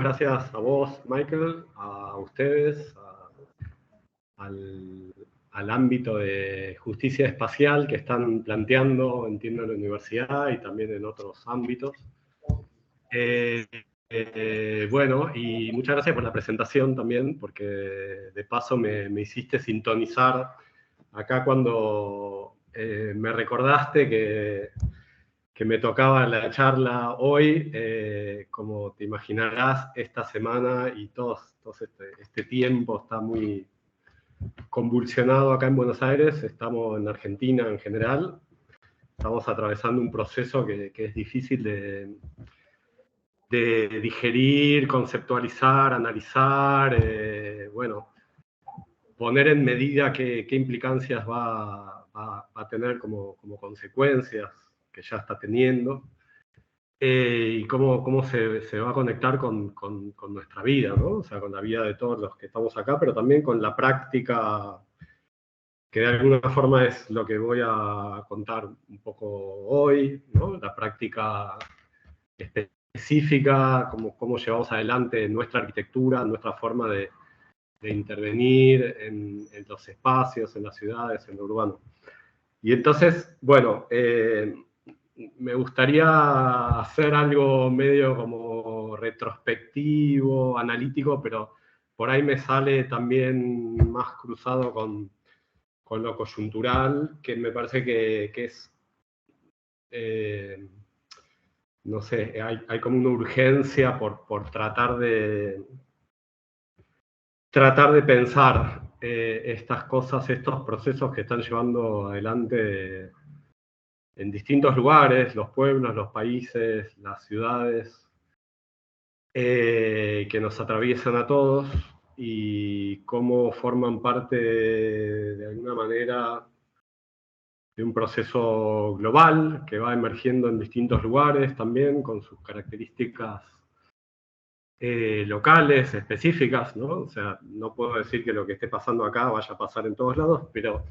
Gracias a vos, Michael, a ustedes, al ámbito de justicia espacial que están planteando, entiendo, en la universidad y también en otros ámbitos. Bueno, y muchas gracias por la presentación también, porque de paso me hiciste sintonizar acá cuando me recordaste que me tocaba la charla hoy. Como te imaginarás, esta semana y todo este tiempo está muy convulsionado acá en Buenos Aires. Estamos en Argentina en general. Estamos atravesando un proceso que es difícil de digerir, conceptualizar, analizar, bueno, poner en medida qué implicancias va a tener como consecuencias que ya está teniendo. Y cómo se va a conectar con nuestra vida, ¿no? O sea, con la vida de todos los que estamos acá, pero también con la práctica, que de alguna forma es lo que voy a contar un poco hoy, ¿no? La práctica específica, cómo llevamos adelante nuestra arquitectura, nuestra forma de intervenir en los espacios, en las ciudades, en lo urbano. Y entonces, bueno, me gustaría hacer algo medio como retrospectivo, analítico, pero por ahí me sale también más cruzado con lo coyuntural, que me parece que es, no sé, hay como una urgencia por tratar de pensar estas cosas, estos procesos que están llevando adelante en distintos lugares, los pueblos, los países, las ciudades, que nos atraviesan a todos y cómo forman parte de alguna manera de un proceso global que va emergiendo en distintos lugares también con sus características locales, específicas, ¿no? O sea, no puedo decir que lo que esté pasando acá vaya a pasar en todos lados, pero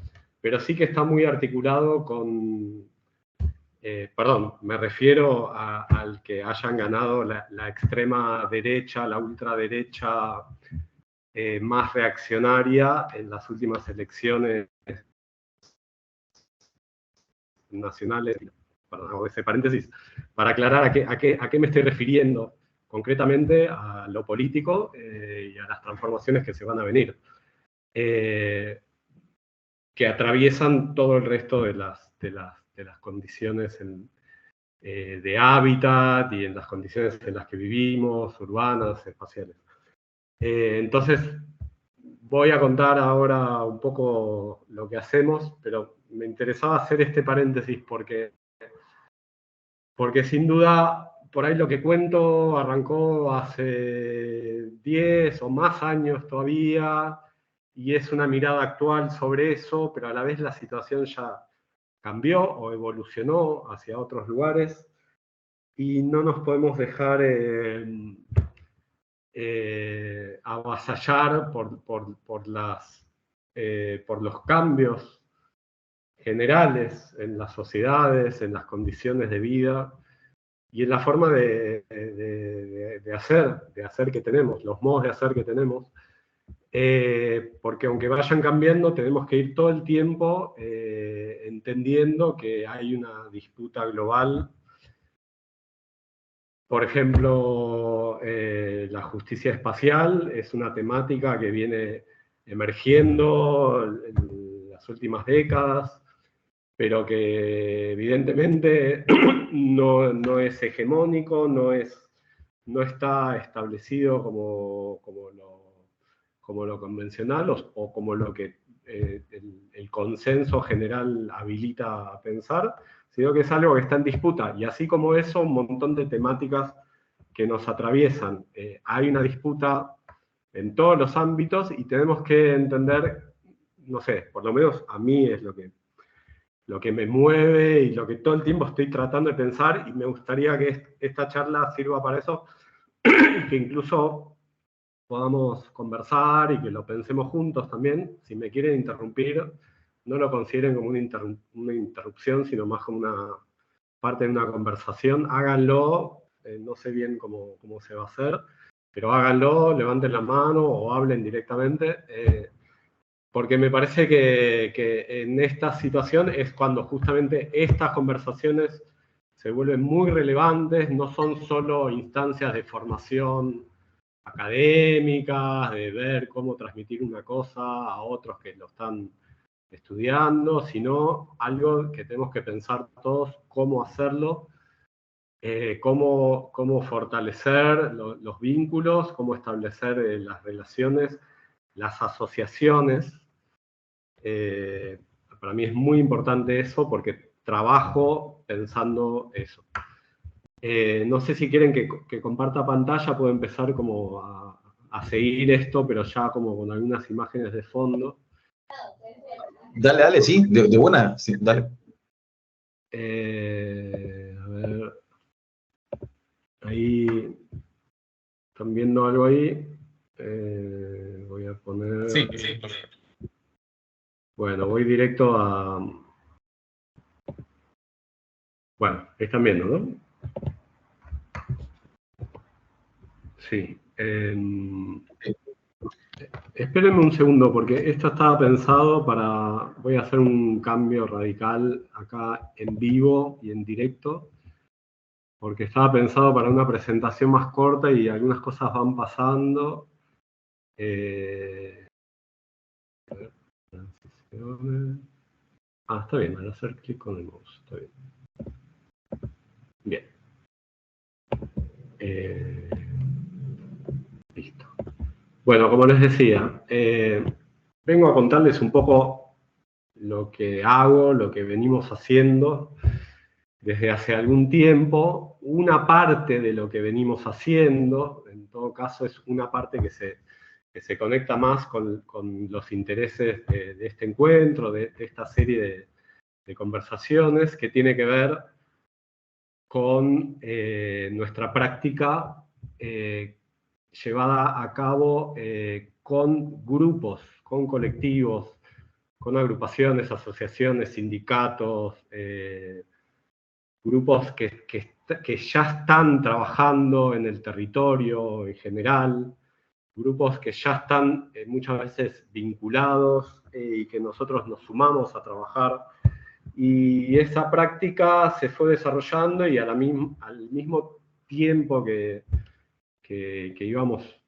sí que está muy articulado con, perdón, me refiero al que hayan ganado la extrema derecha, la ultraderecha más reaccionaria en las últimas elecciones nacionales. Perdón, hago ese paréntesis, para aclarar a qué me estoy refiriendo concretamente, a lo político y a las transformaciones que se van a venir, que atraviesan todo el resto de las condiciones de hábitat y en las condiciones en las que vivimos, urbanas, espaciales. Entonces, voy a contar ahora un poco lo que hacemos, pero me interesaba hacer este paréntesis porque sin duda, por ahí lo que cuento arrancó hace 10 o más años todavía, y es una mirada actual sobre eso, pero a la vez la situación ya cambió o evolucionó hacia otros lugares, y no nos podemos dejar avasallar por los cambios generales en las sociedades, en las condiciones de vida y en la forma de hacer que tenemos, los modos de hacer que tenemos, porque aunque vayan cambiando, tenemos que ir todo el tiempo entendiendo que hay una disputa global. Por ejemplo, la justicia espacial es una temática que viene emergiendo en las últimas décadas, pero que evidentemente no es hegemónico, no está establecido como lo convencional o como lo que el consenso general habilita a pensar, sino que es algo que está en disputa. Y así como eso, un montón de temáticas que nos atraviesan. Hay una disputa en todos los ámbitos y tenemos que entender, no sé, por lo menos a mí es lo que me mueve y lo que todo el tiempo estoy tratando de pensar, y me gustaría que esta charla sirva para eso, que incluso podamos conversar y que lo pensemos juntos también. Si me quieren interrumpir, no lo consideren como una interrupción, sino más como una parte de una conversación. Háganlo, no sé bien cómo se va a hacer, pero háganlo, levanten la mano o hablen directamente, porque me parece que en esta situación es cuando justamente estas conversaciones se vuelven muy relevantes, no son solo instancias de formación académicas, de ver cómo transmitir una cosa a otros que lo están estudiando, sino algo que tenemos que pensar todos cómo hacerlo, cómo fortalecer los vínculos, cómo establecer las relaciones, las asociaciones. Para mí es muy importante eso porque trabajo pensando eso. No sé si quieren que comparta pantalla, puedo empezar como a seguir esto, pero ya como con algunas imágenes de fondo. Dale, dale, sí, de buena, sí, dale. A ver, ahí, ¿están viendo algo ahí? Voy a poner... Sí, sí. Bueno, voy directo a... Bueno, ahí están viendo, ¿no? Sí. Espérenme un segundo, porque esto estaba pensado para... Voy a hacer un cambio radical acá en vivo y en directo, porque estaba pensado para una presentación más corta y algunas cosas van pasando. Está bien, al hacer clic con el mouse, está bien. Bien. Listo. Bueno, como les decía, vengo a contarles un poco lo que hago, lo que venimos haciendo desde hace algún tiempo. Una parte de lo que venimos haciendo, en todo caso, es una parte que se conecta más con los intereses de este encuentro, de esta serie de conversaciones, que tiene que ver con nuestra práctica llevada a cabo con grupos, con colectivos, con agrupaciones, asociaciones, sindicatos, grupos que ya están trabajando en el territorio en general, grupos que ya están muchas veces vinculados y que nosotros nos sumamos a trabajar. Y esa práctica se fue desarrollando y al mismo tiempo que íbamos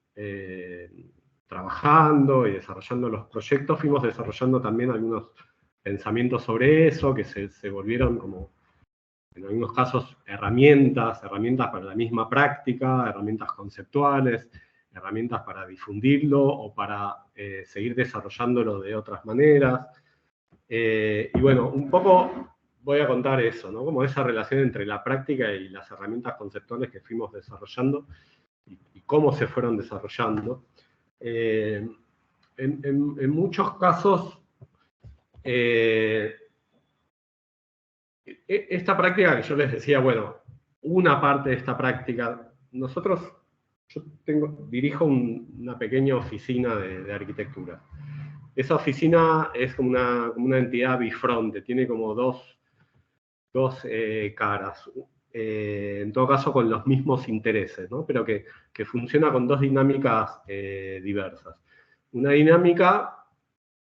trabajando y desarrollando los proyectos, fuimos desarrollando también algunos pensamientos sobre eso, que se volvieron como, en algunos casos, herramientas para la misma práctica, herramientas conceptuales, herramientas para difundirlo o para seguir desarrollándolo de otras maneras. Y bueno, un poco voy a contar eso, ¿no? Como esa relación entre la práctica y las herramientas conceptuales que fuimos desarrollando y cómo se fueron desarrollando. En muchos casos, esta práctica que yo les decía, bueno, una parte de esta práctica, yo dirijo una pequeña oficina de arquitectura. Esa oficina es como una entidad bifronte, tiene como dos caras, en todo caso con los mismos intereses, ¿no? Pero que funciona con dos dinámicas diversas. Una dinámica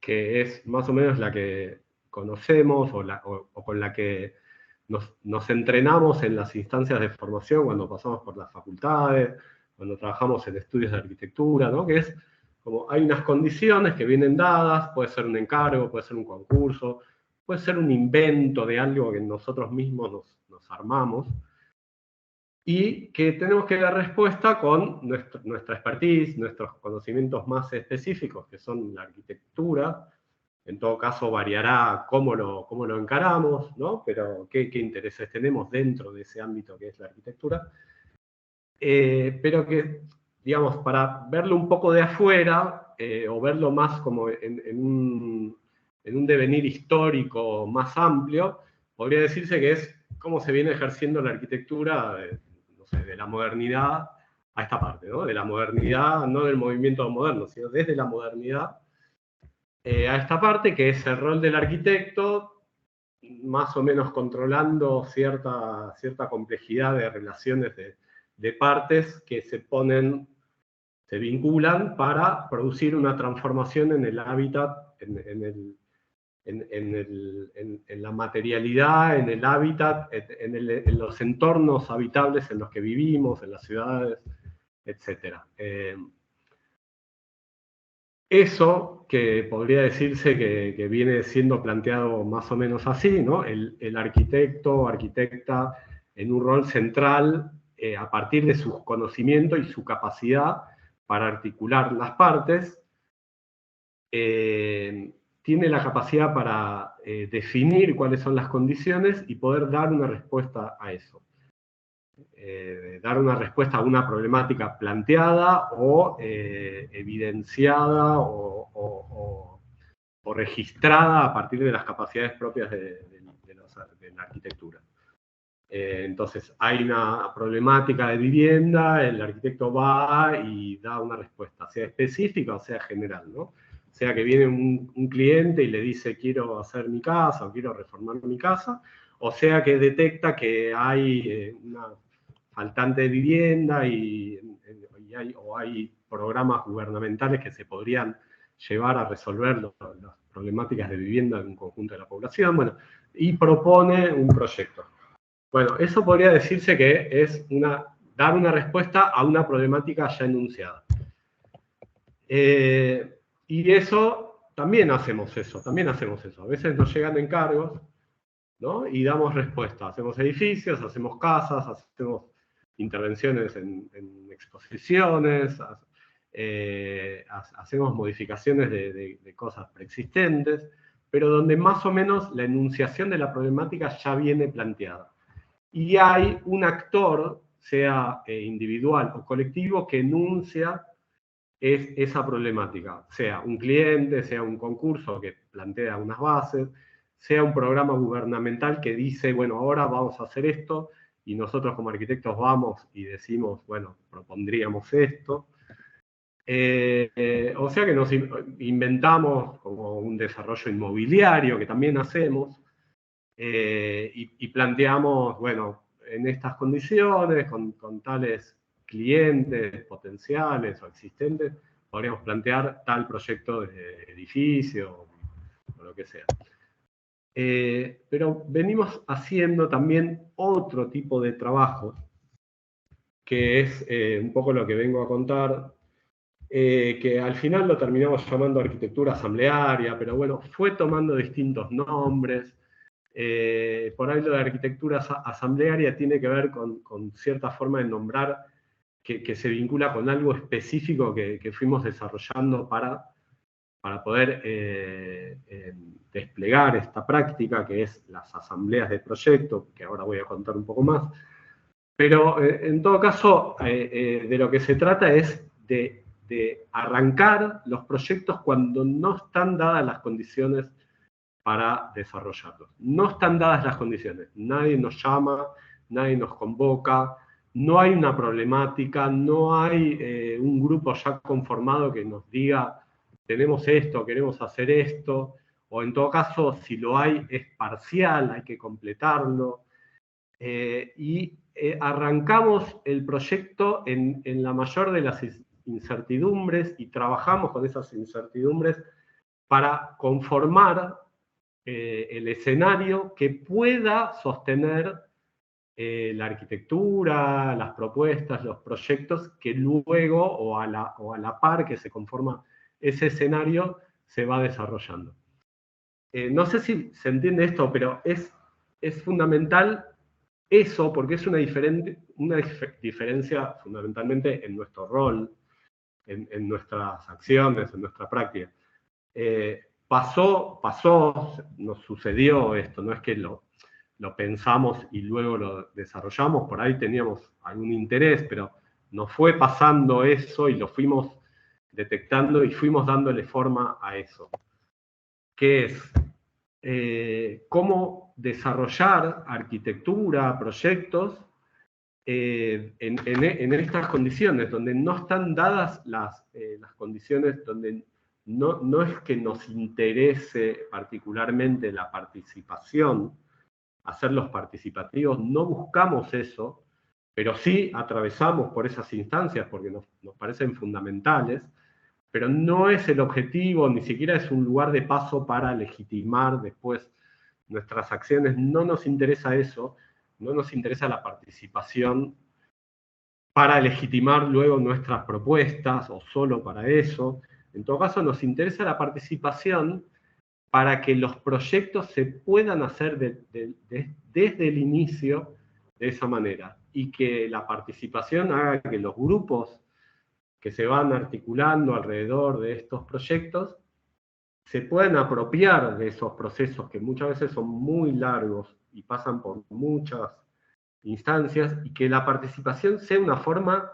que es más o menos la que conocemos o con la que nos entrenamos en las instancias de formación cuando pasamos por las facultades, cuando trabajamos en estudios de arquitectura, ¿no? Que es como hay unas condiciones que vienen dadas, puede ser un encargo, puede ser un concurso, puede ser un invento de algo que nosotros mismos nos armamos, y que tenemos que dar respuesta con nuestra expertise, nuestros conocimientos más específicos, que son la arquitectura. En todo caso variará cómo lo encaramos, ¿no? Pero qué intereses tenemos dentro de ese ámbito que es la arquitectura. Pero que, digamos, para verlo un poco de afuera, o verlo más como en un devenir histórico más amplio, podría decirse que es cómo se viene ejerciendo la arquitectura, no sé, de la modernidad a esta parte, ¿no? De la modernidad, no del movimiento moderno, sino desde la modernidad a esta parte, que es el rol del arquitecto, más o menos controlando cierta complejidad de relaciones de partes que se ponen se vinculan para producir una transformación en el hábitat, en la materialidad, en el hábitat, en los entornos habitables en los que vivimos, en las ciudades, etc. Eso que podría decirse que viene siendo planteado más o menos así, ¿no? El arquitecto o arquitecta en un rol central a partir de sus conocimientos y su capacidad para articular las partes, tiene la capacidad para definir cuáles son las condiciones y poder dar una respuesta a eso. Dar una respuesta a una problemática planteada o evidenciada o registrada a partir de las capacidades propias de la arquitectura. Entonces, hay una problemática de vivienda, el arquitecto va y da una respuesta, sea específica o sea general, ¿no? O sea que viene un cliente y le dice quiero hacer mi casa o quiero reformar mi casa, o sea que detecta que hay una faltante de vivienda o hay programas gubernamentales que se podrían llevar a resolver las problemáticas de vivienda en un conjunto de la población, bueno, y propone un proyecto. Bueno, eso podría decirse que es dar una respuesta a una problemática ya enunciada. Y eso, también hacemos eso. A veces nos llegan encargos, ¿no? Y damos respuesta. Hacemos edificios, hacemos casas, hacemos intervenciones en exposiciones, hacemos modificaciones de cosas preexistentes, pero donde más o menos la enunciación de la problemática ya viene planteada. Y hay un actor, sea individual o colectivo, que enuncia esa problemática, sea un cliente, sea un concurso que plantea unas bases, sea un programa gubernamental que dice, bueno, ahora vamos a hacer esto, y nosotros como arquitectos vamos y decimos, bueno, propondríamos esto. O sea que nos inventamos como un desarrollo inmobiliario, que también hacemos, y planteamos, bueno, en estas condiciones, con tales clientes potenciales o existentes, podríamos plantear tal proyecto de edificio o lo que sea. Pero venimos haciendo también otro tipo de trabajo, que es un poco lo que vengo a contar, que al final lo terminamos llamando arquitectura asamblearia, pero bueno, fue tomando distintos nombres. Por ahí lo de arquitectura asamblearia tiene que ver con cierta forma de nombrar que se vincula con algo específico que fuimos desarrollando para poder desplegar esta práctica, que es las asambleas de proyecto, que ahora voy a contar un poco más. Pero en todo caso, de lo que se trata es de arrancar los proyectos cuando no están dadas las condiciones para desarrollarlos. No están dadas las condiciones, nadie nos llama, nadie nos convoca, no hay una problemática, no hay un grupo ya conformado que nos diga tenemos esto, queremos hacer esto, o en todo caso, si lo hay, es parcial, hay que completarlo. Arrancamos el proyecto en la mayor de las incertidumbres y trabajamos con esas incertidumbres para conformar el escenario que pueda sostener la arquitectura, las propuestas, los proyectos que luego o a la par que se conforma ese escenario se va desarrollando. No sé si se entiende esto, pero es fundamental eso porque es una diferencia fundamentalmente en nuestro rol, en nuestras acciones, en nuestra práctica. Pasó, nos sucedió esto, no es que lo pensamos y luego lo desarrollamos, por ahí teníamos algún interés, pero nos fue pasando eso y lo fuimos detectando y fuimos dándole forma a eso. ¿Qué es? Cómo desarrollar arquitectura, proyectos, en estas condiciones, donde no están dadas las condiciones, donde no es que nos interese particularmente la participación, hacerlos participativos, no buscamos eso, pero sí atravesamos por esas instancias porque nos parecen fundamentales, pero no es el objetivo, ni siquiera es un lugar de paso para legitimar después nuestras acciones. No nos interesa eso, no nos interesa la participación para legitimar luego nuestras propuestas o solo para eso. En todo caso, nos interesa la participación para que los proyectos se puedan hacer desde el inicio de esa manera y que la participación haga que los grupos que se van articulando alrededor de estos proyectos se puedan apropiar de esos procesos que muchas veces son muy largos y pasan por muchas instancias, y que la participación sea una forma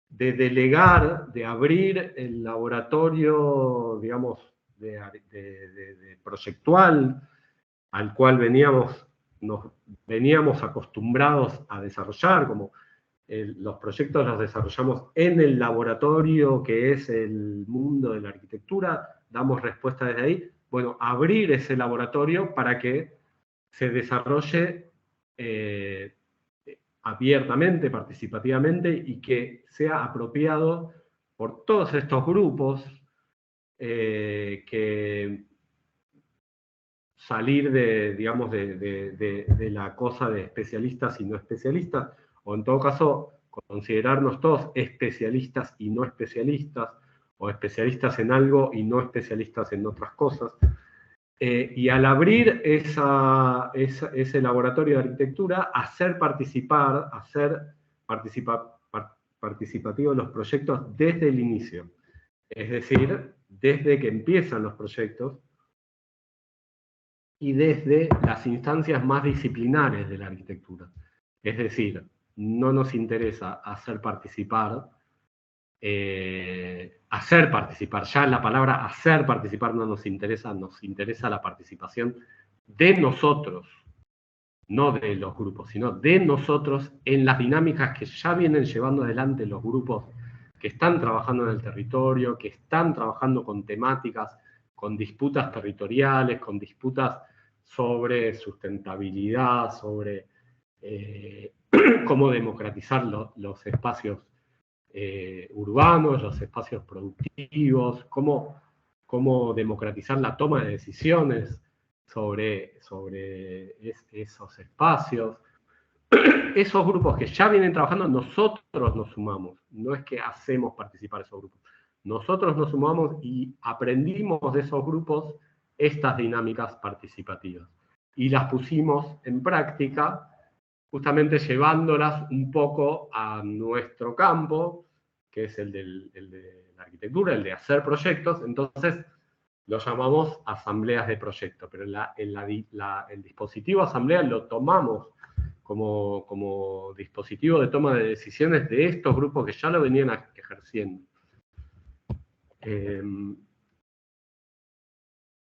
de delegar, de abrir el laboratorio, digamos, de proyectual al cual nos veníamos acostumbrados a desarrollar, como los proyectos los desarrollamos en el laboratorio que es el mundo de la arquitectura, damos respuesta desde ahí. Bueno, abrir ese laboratorio para que se desarrolle abiertamente, participativamente, y que sea apropiado por todos estos grupos, que salir digamos, de la cosa de especialistas y no especialistas, o en todo caso considerarnos todos especialistas y no especialistas, o especialistas en algo y no especialistas en otras cosas. Y al abrir ese laboratorio de arquitectura, hacer participativos los proyectos desde el inicio. Es decir, desde que empiezan los proyectos y desde las instancias más disciplinares de la arquitectura. Es decir, no nos interesa hacer participar, ya la palabra hacer participar no nos interesa la participación de nosotros, no de los grupos, sino de nosotros en las dinámicas que ya vienen llevando adelante los grupos que están trabajando en el territorio, que están trabajando con temáticas, con disputas territoriales, con disputas sobre sustentabilidad, sobre cómo democratizar los espacios urbanos, los espacios productivos, cómo democratizar la toma de decisiones sobre esos espacios. Esos grupos que ya vienen trabajando, nosotros nos sumamos, no es que hacemos participar esos grupos. Nosotros nos sumamos y aprendimos de esos grupos estas dinámicas participativas y las pusimos en práctica, justamente llevándolas un poco a nuestro campo, que es el de la arquitectura, el de hacer proyectos. Entonces lo llamamos asambleas de proyecto, pero el dispositivo asamblea lo tomamos como dispositivo de toma de decisiones de estos grupos que ya lo venían ejerciendo.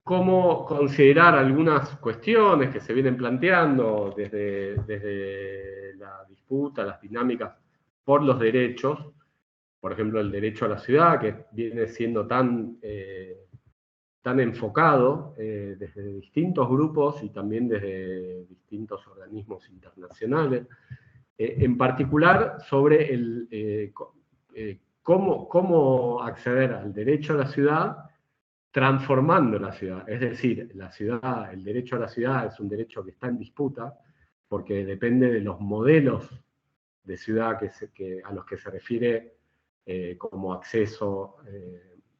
Cómo considerar algunas cuestiones que se vienen planteando desde la disputa, las dinámicas por los derechos, por ejemplo, el derecho a la ciudad, que viene siendo tan enfocado desde distintos grupos y también desde distintos organismos internacionales, en particular sobre cómo acceder al derecho a la ciudad transformando la ciudad. Es decir, el derecho a la ciudad es un derecho que está en disputa porque depende de los modelos de ciudad a los que se refiere como acceso,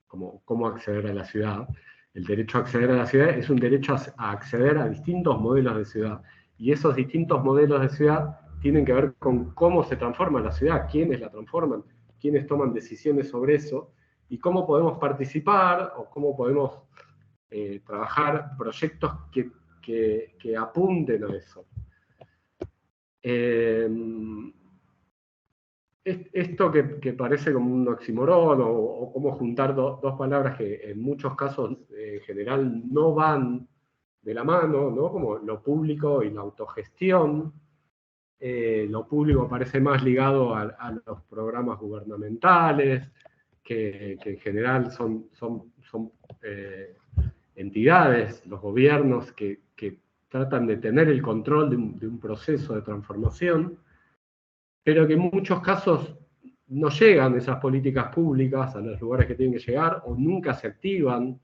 cómo acceder a la ciudad. El derecho a acceder a la ciudad es un derecho a acceder a distintos modelos de ciudad. Y esos distintos modelos de ciudad tienen que ver con cómo se transforma la ciudad, quiénes la transforman, quiénes toman decisiones sobre eso, y cómo podemos participar o cómo podemos trabajar proyectos que apunten a eso. Esto que parece como un oxímoron o cómo juntar dos palabras que en muchos casos en general no van de la mano, ¿no? Como lo público y la autogestión. Lo público parece más ligado a los programas gubernamentales, que en general son entidades, los gobiernos que tratan de tener el control de un proceso de transformación. pero que en muchos casos no llegan esas políticas públicas a los lugares que tienen que llegar, o nunca se activan,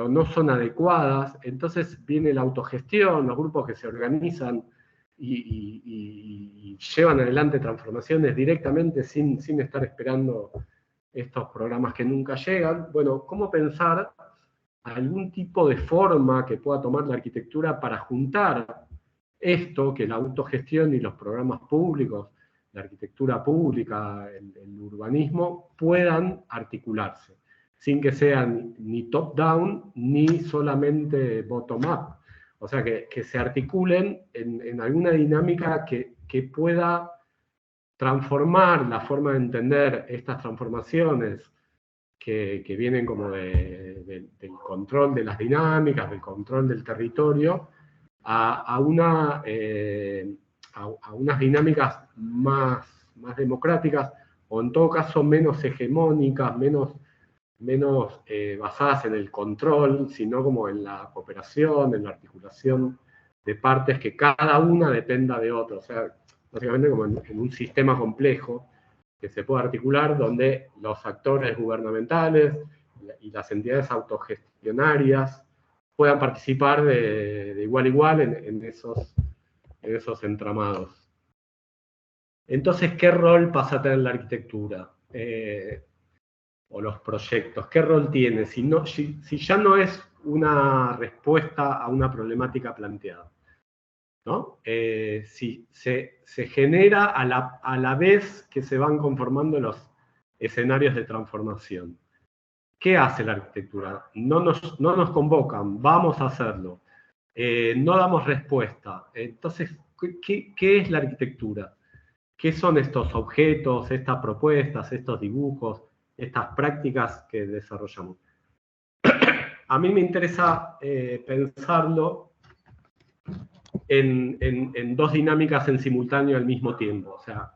o no son adecuadas. Entonces viene la autogestión, los grupos que se organizan y llevan adelante transformaciones directamente sin estar esperando estos programas que nunca llegan. Bueno, ¿cómo pensar algún tipo de forma que pueda tomar la arquitectura para juntar esto, que la autogestión y los programas públicos, la arquitectura pública, el urbanismo, puedan articularse, sin que sean ni top-down ni solamente bottom-up? O sea, que se articulen en alguna dinámica que pueda transformar la forma de entender estas transformaciones que vienen como del control de las dinámicas, del control del territorio, a unas dinámicas más democráticas, o en todo caso menos hegemónicas, menos basadas en el control, sino como en la cooperación, en la articulación de partes, que cada una dependa de otra. O sea, básicamente como en un sistema complejo que se puede articular, donde los actores gubernamentales y las entidades autogestionarias puedan participar de igual a igual en esos entramados. Entonces, ¿qué rol pasa a tener la arquitectura? O los proyectos, ¿qué rol tiene? Si ya no es una respuesta a una problemática planteada, ¿no? Si se genera a la vez que se van conformando los escenarios de transformación. ¿Qué hace la arquitectura? No nos convocan, vamos a hacerlo. No damos respuesta. Entonces, ¿qué es la arquitectura? ¿Qué son estos objetos, estas propuestas, estos dibujos, estas prácticas que desarrollamos? A mí me interesa pensarlo en dos dinámicas en simultáneo al mismo tiempo. O sea,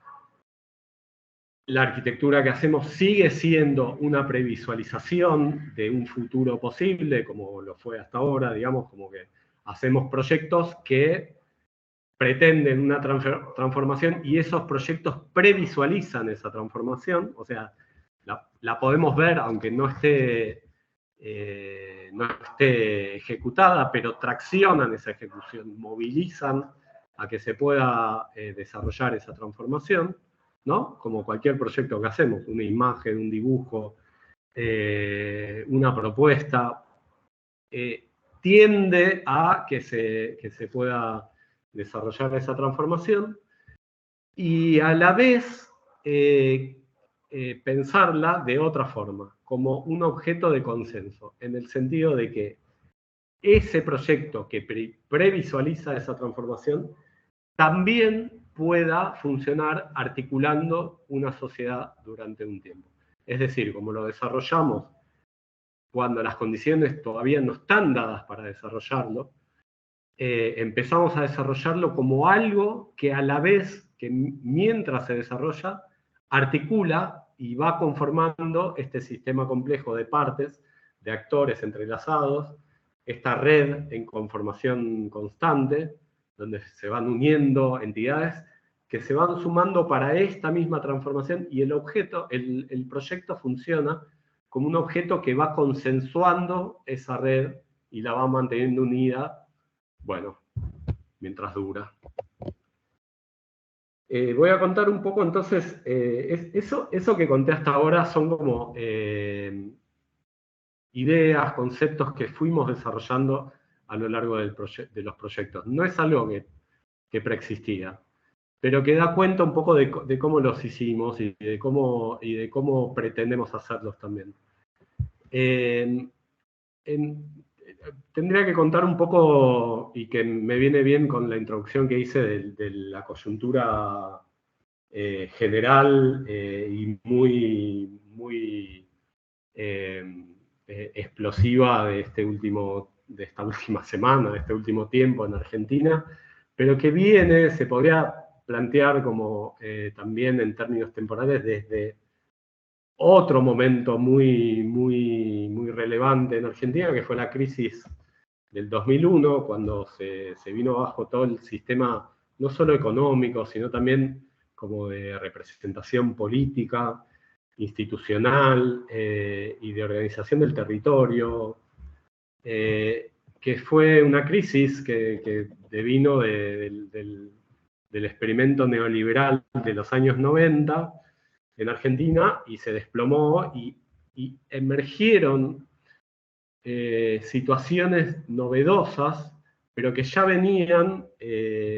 la arquitectura que hacemos sigue siendo una previsualización de un futuro posible, como lo fue hasta ahora, digamos, como que hacemos proyectos que pretenden una transformación y esos proyectos previsualizan esa transformación. O sea, la podemos ver aunque no esté ejecutada, pero traccionan esa ejecución, movilizan a que se pueda desarrollar esa transformación, ¿no? Como cualquier proyecto que hacemos, una imagen, un dibujo, una propuesta, tiende a que se pueda desarrollar esa transformación, y a la vez pensarla de otra forma, como un objeto de consenso, en el sentido de que ese proyecto que previsualiza esa transformación también pueda funcionar articulando una sociedad durante un tiempo. Es decir, como lo desarrollamos cuando las condiciones todavía no están dadas para desarrollarlo, empezamos a desarrollarlo como algo que a la vez, que mientras se desarrolla, articula y va conformando este sistema complejo de partes, de actores entrelazados, esta red en conformación constante, donde se van uniendo entidades que se van sumando para esta misma transformación, y el proyecto funciona como un objeto que va consensuando esa red y la va manteniendo unida, bueno, mientras dura. Voy a contar un poco entonces, eso que conté hasta ahora son como ideas, conceptos que fuimos desarrollando a lo largo de los proyectos. No es algo que preexistía, pero que da cuenta un poco de cómo los hicimos y de cómo pretendemos hacerlos también. Tendría que contar un poco, y que me viene bien con la introducción que hice de la coyuntura general y muy explosiva de esta última semana, de este último tiempo en Argentina, pero que se podría plantear como también en términos temporales desde otro momento muy relevante en Argentina, que fue la crisis del 2001, cuando se vino abajo todo el sistema, no solo económico, sino también como de representación política, institucional y de organización del territorio, que fue una crisis que devino del experimento neoliberal de los años 90 en Argentina y se desplomó y emergieron situaciones novedosas, pero que ya venían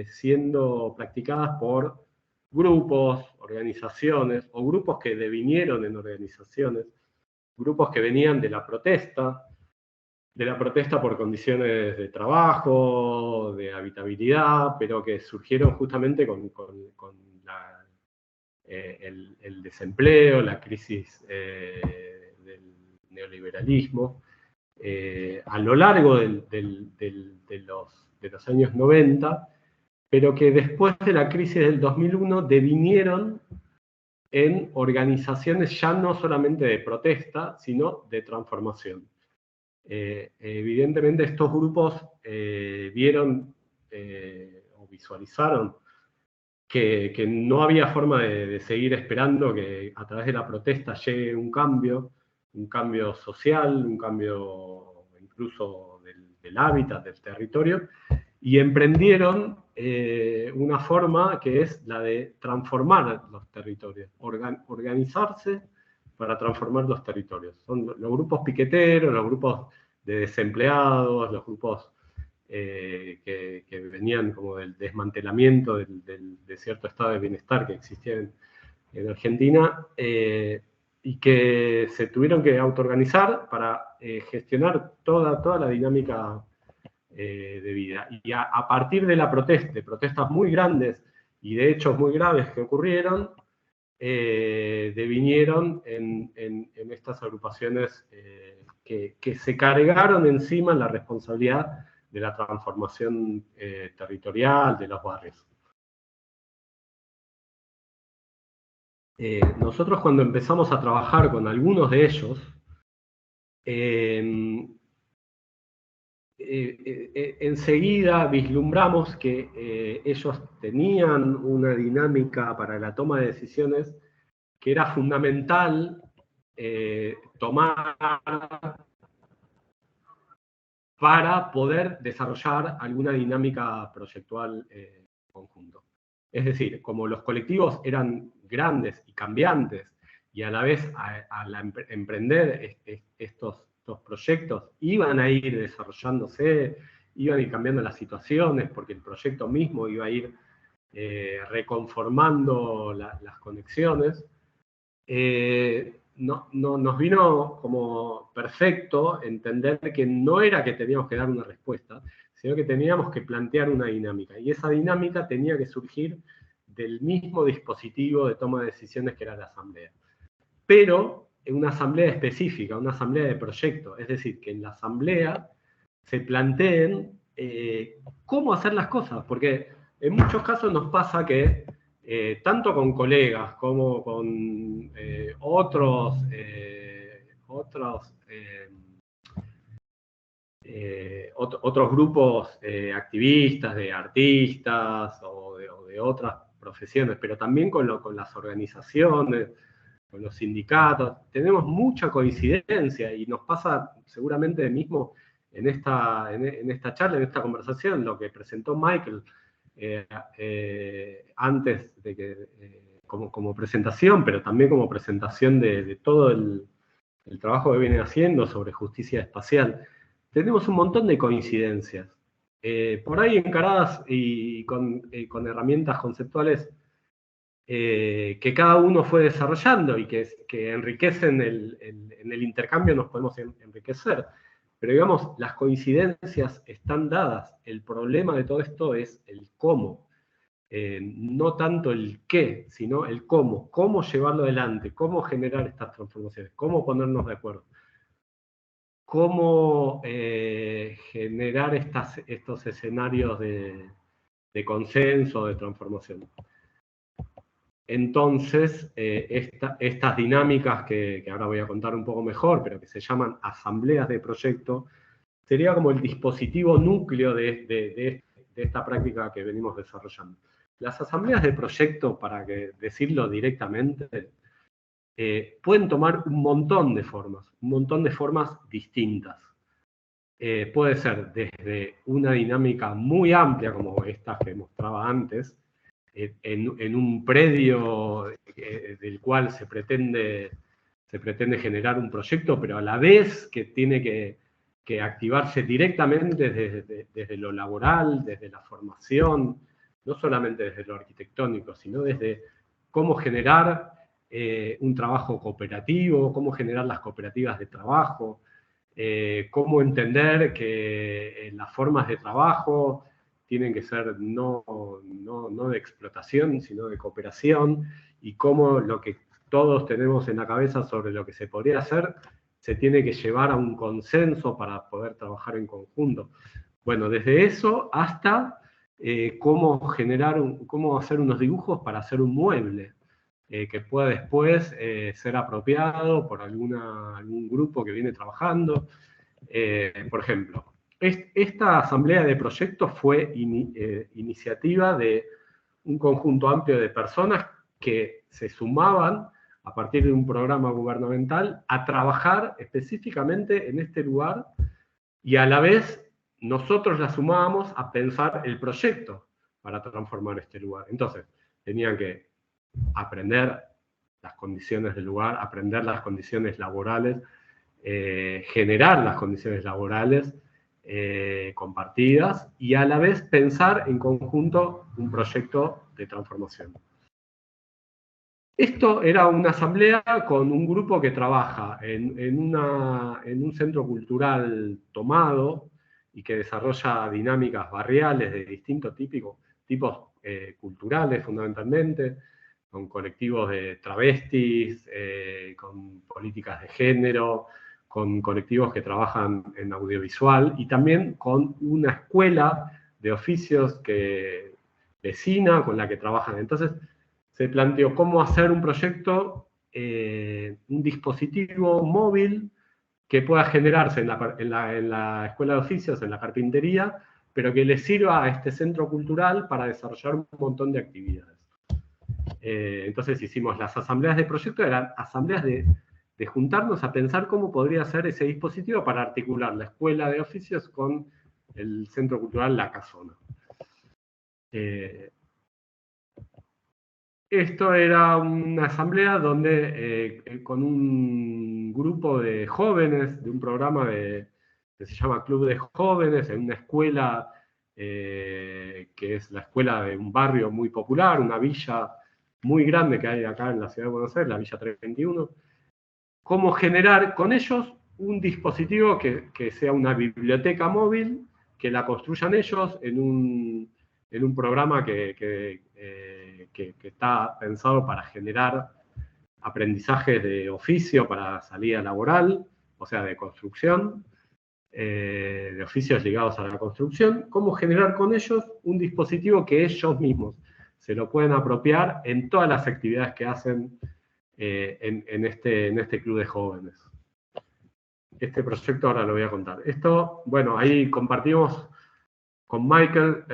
siendo practicadas por grupos, organizaciones, o grupos que devinieron en organizaciones, grupos que venían de la protesta por condiciones de trabajo, de habitabilidad, pero que surgieron justamente con el desempleo, la crisis del neoliberalismo. A lo largo de los años 90, pero que después de la crisis del 2001 devinieron en organizaciones ya no solamente de protesta, sino de transformación. Evidentemente estos grupos vieron o visualizaron que no había forma de seguir esperando que a través de la protesta llegue un cambio social, un cambio incluso del hábitat, del territorio, y emprendieron una forma que es la de transformar los territorios, organizarse para transformar los territorios. Son los grupos piqueteros, los grupos de desempleados, los grupos que venían como del desmantelamiento de cierto estado de bienestar que existía en Argentina, y que se tuvieron que autoorganizar para gestionar toda la dinámica de vida. Y a partir de de protestas muy grandes y de hechos muy graves que ocurrieron, devinieron en estas agrupaciones que se cargaron encima la responsabilidad de la transformación territorial de los barrios. Nosotros cuando empezamos a trabajar con algunos de ellos, enseguida vislumbramos que ellos tenían una dinámica para la toma de decisiones que era fundamental tomar para poder desarrollar alguna dinámica proyectual conjunto. Es decir, como los colectivos eran grandes y cambiantes, y a la vez al emprender estos proyectos iban a ir desarrollándose, iban a ir cambiando las situaciones, porque el proyecto mismo iba a ir reconformando las conexiones, nos vino como perfecto entender que no era que teníamos que dar una respuesta, sino que teníamos que plantear una dinámica. Y esa dinámica tenía que surgir del mismo dispositivo de toma de decisiones que era la asamblea. Pero en una asamblea específica, una asamblea de proyecto. Es decir, que en la asamblea se planteen cómo hacer las cosas. Porque en muchos casos nos pasa que tanto con colegas como con otros grupos activistas, de artistas o de otras profesiones, pero también con las organizaciones, con los sindicatos, tenemos mucha coincidencia y nos pasa seguramente mismo en esta charla, en esta conversación, lo que presentó Michael antes de que, como presentación, pero también como presentación de todo el trabajo que viene haciendo sobre justicia espacial. Tenemos un montón de coincidencias, por ahí encaradas y con herramientas conceptuales que cada uno fue desarrollando y que enriquecen en el intercambio, nos podemos enriquecer. Pero digamos, las coincidencias están dadas. El problema de todo esto es el cómo. No tanto el qué, sino el cómo. Cómo llevarlo adelante, cómo generar estas transformaciones, cómo ponernos de acuerdo. Cómo generar estos escenarios de consenso, de transformación. Entonces, estas dinámicas que ahora voy a contar un poco mejor, pero que se llaman asambleas de proyecto, sería como el dispositivo núcleo de esta práctica que venimos desarrollando. Las asambleas de proyecto, para decirlo directamente, pueden tomar un montón de formas distintas. Puede ser desde una dinámica muy amplia, como esta que mostraba antes, en un predio del cual se pretende generar un proyecto, pero a la vez que tiene que activarse directamente desde lo laboral, desde la formación, no solamente desde lo arquitectónico, sino desde cómo generar un trabajo cooperativo, cómo generar las cooperativas de trabajo, cómo entender que las formas de trabajo tienen que ser no de explotación, sino de cooperación, y cómo lo que todos tenemos en la cabeza sobre lo que se podría hacer se tiene que llevar a un consenso para poder trabajar en conjunto. Bueno, desde eso hasta cómo hacer unos dibujos para hacer un mueble que pueda después ser apropiado por algún grupo que viene trabajando. Por ejemplo, esta asamblea de proyectos fue iniciativa de un conjunto amplio de personas que se sumaban a partir de un programa gubernamental a trabajar específicamente en este lugar, y a la vez nosotros la sumábamos a pensar el proyecto para transformar este lugar. Entonces, tenían que aprender las condiciones del lugar, aprender las condiciones laborales, generar las condiciones laborales compartidas, y a la vez pensar en conjunto un proyecto de transformación. Esto era una asamblea con un grupo que trabaja en un centro cultural tomado y que desarrolla dinámicas barriales de distintos tipos culturales, fundamentalmente, con colectivos de travestis, con políticas de género, con colectivos que trabajan en audiovisual, y también con una escuela de oficios vecina con la que trabajan. Entonces, se planteó cómo hacer un proyecto, un dispositivo móvil que pueda generarse en la escuela de oficios, en la carpintería, pero que le sirva a este centro cultural para desarrollar un montón de actividades. Entonces hicimos las asambleas de proyecto, eran asambleas de juntarnos a pensar cómo podría ser ese dispositivo para articular la escuela de oficios con el centro cultural La Casona. Esto era una asamblea donde, con un grupo de jóvenes, de un programa que se llama Club de Jóvenes, en una escuela que es la escuela de un barrio muy popular, una villa muy grande que hay acá en la ciudad de Buenos Aires, la Villa 321, cómo generar con ellos un dispositivo que sea una biblioteca móvil, que la construyan ellos en un programa que está pensado para generar aprendizajes de oficio para salida laboral, o sea, de construcción, de oficios ligados a la construcción, cómo generar con ellos un dispositivo que ellos mismos se lo pueden apropiar en todas las actividades que hacen en este club de jóvenes. Este proyecto ahora lo voy a contar. Esto, bueno, ahí compartimos con Michael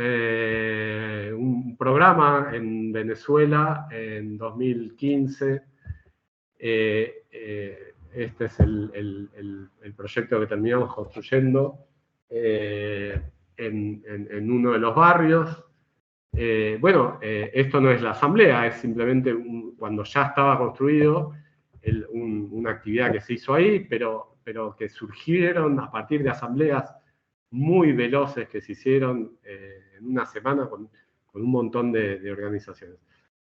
un programa en Venezuela en 2015. Este es el proyecto que terminamos construyendo en uno de los barrios. Esto no es la asamblea, es simplemente cuando ya estaba construido una actividad que se hizo ahí, pero que surgieron a partir de asambleas muy veloces que se hicieron en una semana con un montón de organizaciones.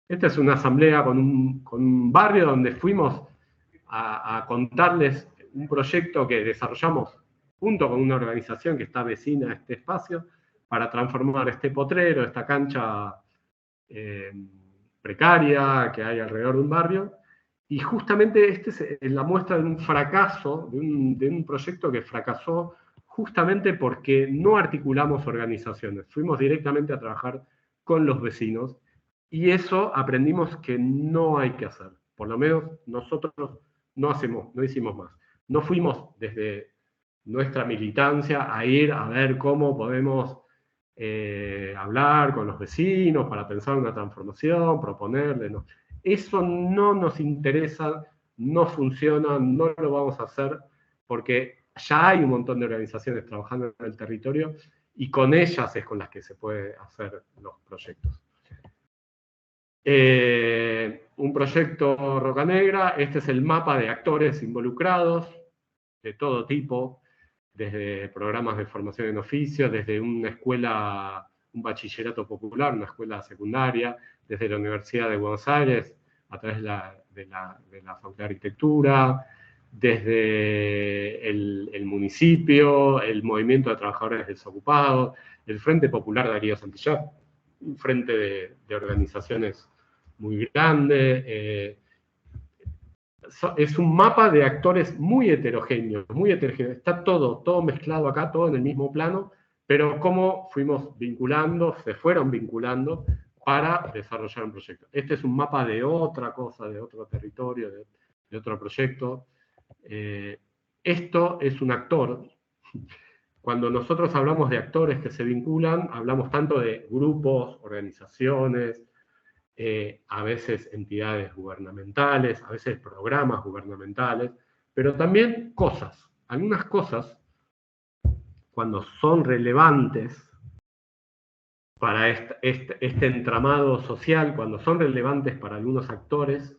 Esta es una asamblea con un barrio donde fuimos a contarles un proyecto que desarrollamos junto con una organización que está vecina a este espacio para transformar este potrero, esta cancha precaria que hay alrededor de un barrio. Y justamente esta es la muestra de un fracaso, de un proyecto que fracasó justamente porque no articulamos organizaciones. Fuimos directamente a trabajar con los vecinos y eso aprendimos que no hay que hacer. Por lo menos nosotros no hicimos más. No fuimos desde nuestra militancia a ir a ver cómo podemos hablar con los vecinos para pensar una transformación, proponerle. No. Eso no nos interesa, no funciona, no lo vamos a hacer, porque ya hay un montón de organizaciones trabajando en el territorio y con ellas es con las que se puede hacer los proyectos. Un proyecto Roca Negra, este es el mapa de actores involucrados, de todo tipo, desde programas de formación en oficio, desde una escuela, un bachillerato popular, una escuela secundaria, desde la Universidad de Buenos Aires, a través de la Facultad de Arquitectura, desde el municipio, el Movimiento de Trabajadores Desocupados, el Frente Popular Darío Santillán, un frente de organizaciones muy grande. Es un mapa de actores muy heterogéneos, muy heterogéneo. Está todo mezclado acá, todo en el mismo plano, pero cómo fuimos vinculando, se fueron vinculando para desarrollar un proyecto. Este es un mapa de otra cosa, de otro territorio, de otro proyecto. Esto es un actor. Cuando nosotros hablamos de actores que se vinculan, hablamos tanto de grupos, organizaciones, a veces entidades gubernamentales, a veces programas gubernamentales, pero también cosas. Algunas cosas, cuando son relevantes para este entramado social, cuando son relevantes para algunos actores,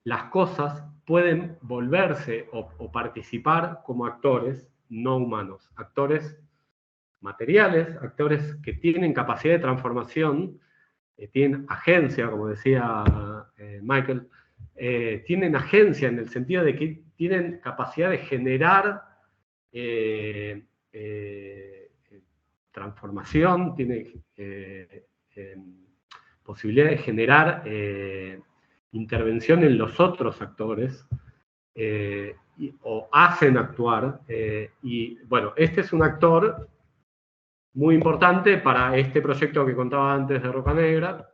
las cosas pueden volverse o participar como actores no humanos, actores materiales, actores que tienen capacidad de transformación, tienen agencia, como decía Michael, tienen agencia en el sentido de que tienen capacidad de generar transformación, tienen posibilidad de generar intervención en los otros actores, o hacen actuar, y bueno, este es un actor muy importante para este proyecto que contaba antes de Roca Negra.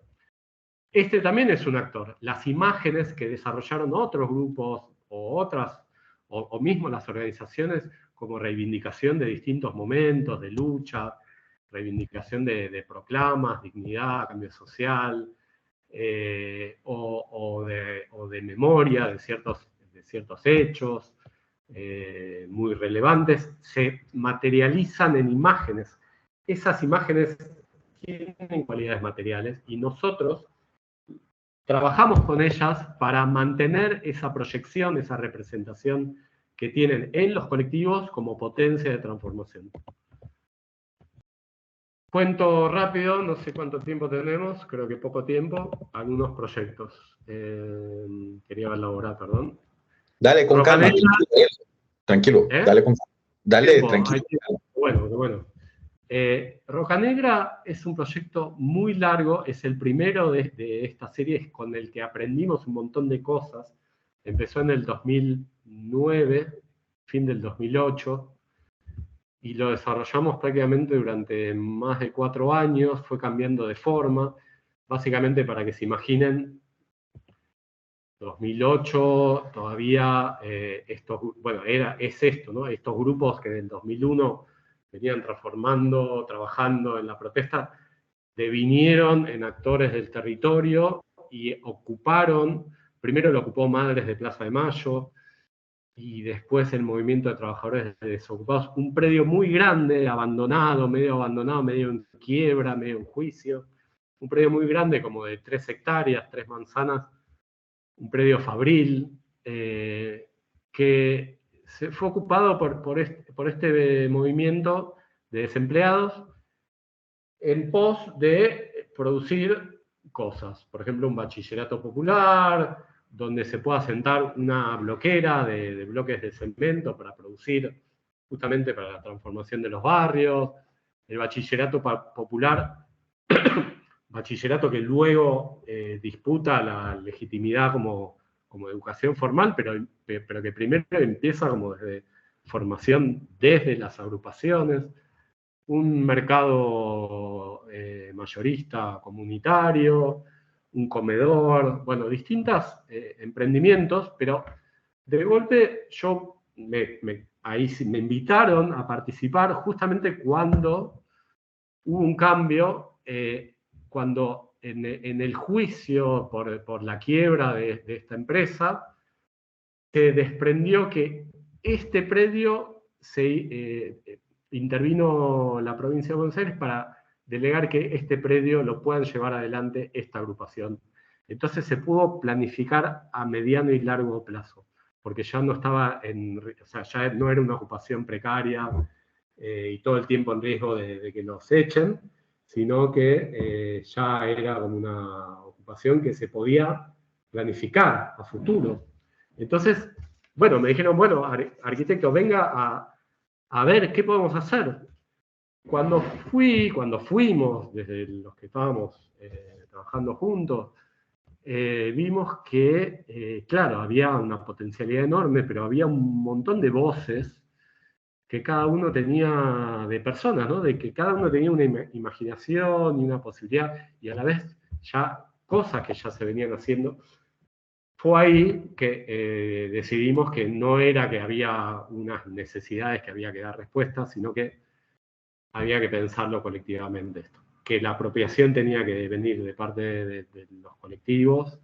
Este también es un actor. Las imágenes que desarrollaron otros grupos o mismo las organizaciones, como reivindicación de distintos momentos de lucha, reivindicación de proclamas, dignidad, cambio social, o de memoria de ciertos hechos muy relevantes, se materializan en imágenes. Esas imágenes tienen cualidades materiales y nosotros trabajamos con ellas para mantener esa proyección, esa representación que tienen en los colectivos como potencia de transformación. Cuento rápido, no sé cuánto tiempo tenemos, creo que poco tiempo, algunos proyectos. Quería elaborar, perdón. Dale con calma, tranquilo, dale con calma. Dale, tranquilo. Bueno. Roca Negra es un proyecto muy largo, es el primero de esta serie con el que aprendimos un montón de cosas. Empezó en el 2009, fin del 2008, y lo desarrollamos prácticamente durante más de 4 años, fue cambiando de forma, básicamente para que se imaginen, 2008 todavía, es esto, ¿no? Estos grupos que en el 2001 venían transformando, trabajando en la protesta, devinieron en actores del territorio y ocuparon, primero lo ocupó Madres de Plaza de Mayo, y después el Movimiento de Trabajadores Desocupados, un predio muy grande, abandonado, medio en quiebra, medio en juicio, un predio muy grande, como de 3 hectáreas, 3 manzanas, un predio fabril, que se fue ocupado por este movimiento de desempleados en pos de producir cosas. Por ejemplo, un bachillerato popular, donde se pueda sentar una bloquera de bloques de cemento para producir, justamente para la transformación de los barrios, el bachillerato popular, bachillerato que luego disputa la legitimidad como educación formal, pero que primero empieza como desde formación desde las agrupaciones, un mercado mayorista comunitario, un comedor, bueno, distintos emprendimientos, pero de golpe ahí me invitaron a participar justamente cuando hubo un cambio cuando en el juicio por la quiebra de esta empresa, se desprendió que este predio intervino la provincia de Buenos Aires para delegar que este predio lo puedan llevar adelante esta agrupación. Entonces se pudo planificar a mediano y largo plazo, porque ya no estaba o sea, ya no era una ocupación precaria y todo el tiempo en riesgo de que nos echen, sino que ya era como una ocupación que se podía planificar a futuro. Entonces, bueno, me dijeron, bueno, arquitecto, venga a ver qué podemos hacer. Cuando fuimos, desde los que estábamos trabajando juntos, vimos que, claro, había una potencialidad enorme, pero había un montón de voces que cada uno tenía, de personas, ¿no? De que cada uno tenía una imaginación y una posibilidad, y a la vez ya cosas que ya se venían haciendo. Fue ahí que decidimos que no era que había unas necesidades que había que dar respuestas, sino que había que pensarlo colectivamente esto. Que la apropiación tenía que venir de parte de los colectivos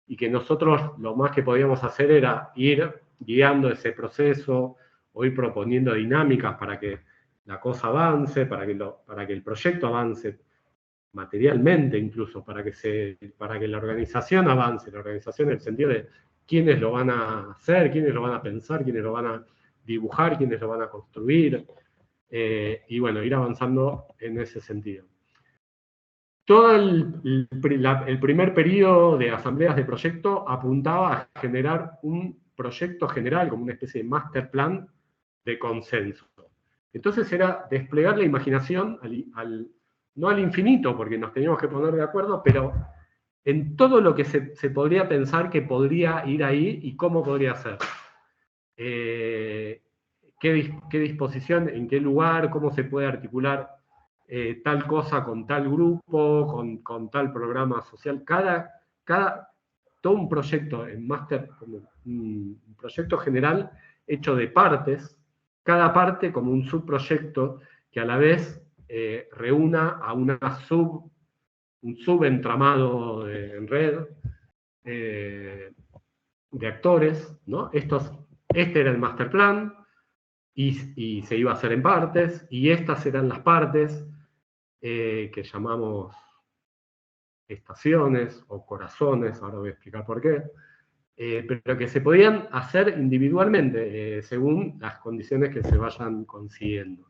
y que nosotros lo más que podíamos hacer era ir guiando ese proceso o ir proponiendo dinámicas para que la cosa avance, para que el proyecto avance materialmente incluso, para que la organización avance, la organización en el sentido de quiénes lo van a hacer, quiénes lo van a pensar, quiénes lo van a dibujar, quiénes lo van a construir, y bueno, ir avanzando en ese sentido. Todo el primer periodo de asambleas de proyecto apuntaba a generar un proyecto general, como una especie de master plan de consenso. Entonces era desplegar la imaginación no al infinito, porque nos teníamos que poner de acuerdo, pero en todo lo que se podría pensar que podría ir ahí y cómo podría ser. Qué disposición, en qué lugar, cómo se puede articular tal cosa con tal grupo, con tal programa social. Todo un proyecto en máster, como un proyecto general hecho de partes, cada parte como un subproyecto que a la vez reúna a un subentramado en red de actores, ¿no? Este era el master plan y se iba a hacer en partes, y estas eran las partes que llamamos estaciones o corazones, ahora voy a explicar por qué, pero que se podían hacer individualmente según las condiciones que se vayan consiguiendo.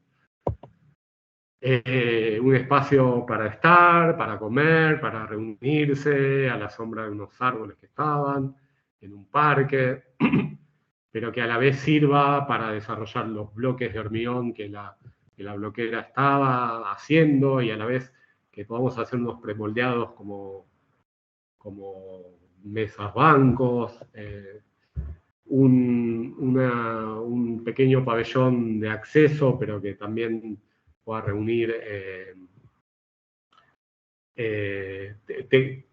Un espacio para estar, para comer, para reunirse a la sombra de unos árboles que estaban, en un parque, pero que a la vez sirva para desarrollar los bloques de hormigón que la bloquera estaba haciendo, y a la vez que podamos hacer unos premoldeados como mesas, bancos, un pequeño pabellón de acceso, pero que también pueda reunir,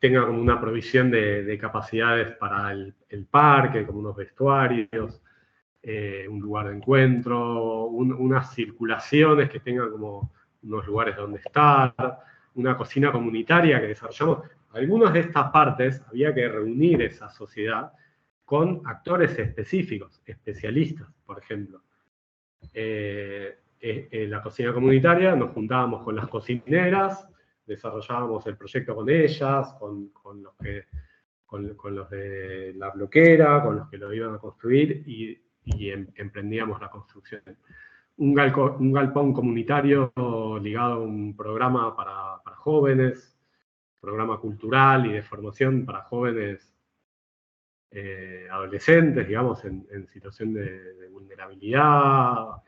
tenga como una provisión de capacidades para el parque, como unos vestuarios, un lugar de encuentro, unas circulaciones que tengan como unos lugares donde estar, una cocina comunitaria que desarrollamos. Algunas de estas partes había que reunir esa sociedad con actores específicos, especialistas, por ejemplo. En la cocina comunitaria nos juntábamos con las cocineras, desarrollábamos el proyecto con ellas, con los de la bloquera, con los que lo iban a construir, y emprendíamos la construcción. Un galpón comunitario ligado a un programa para jóvenes, programa cultural y de formación para jóvenes adolescentes, digamos, en situación de vulnerabilidad,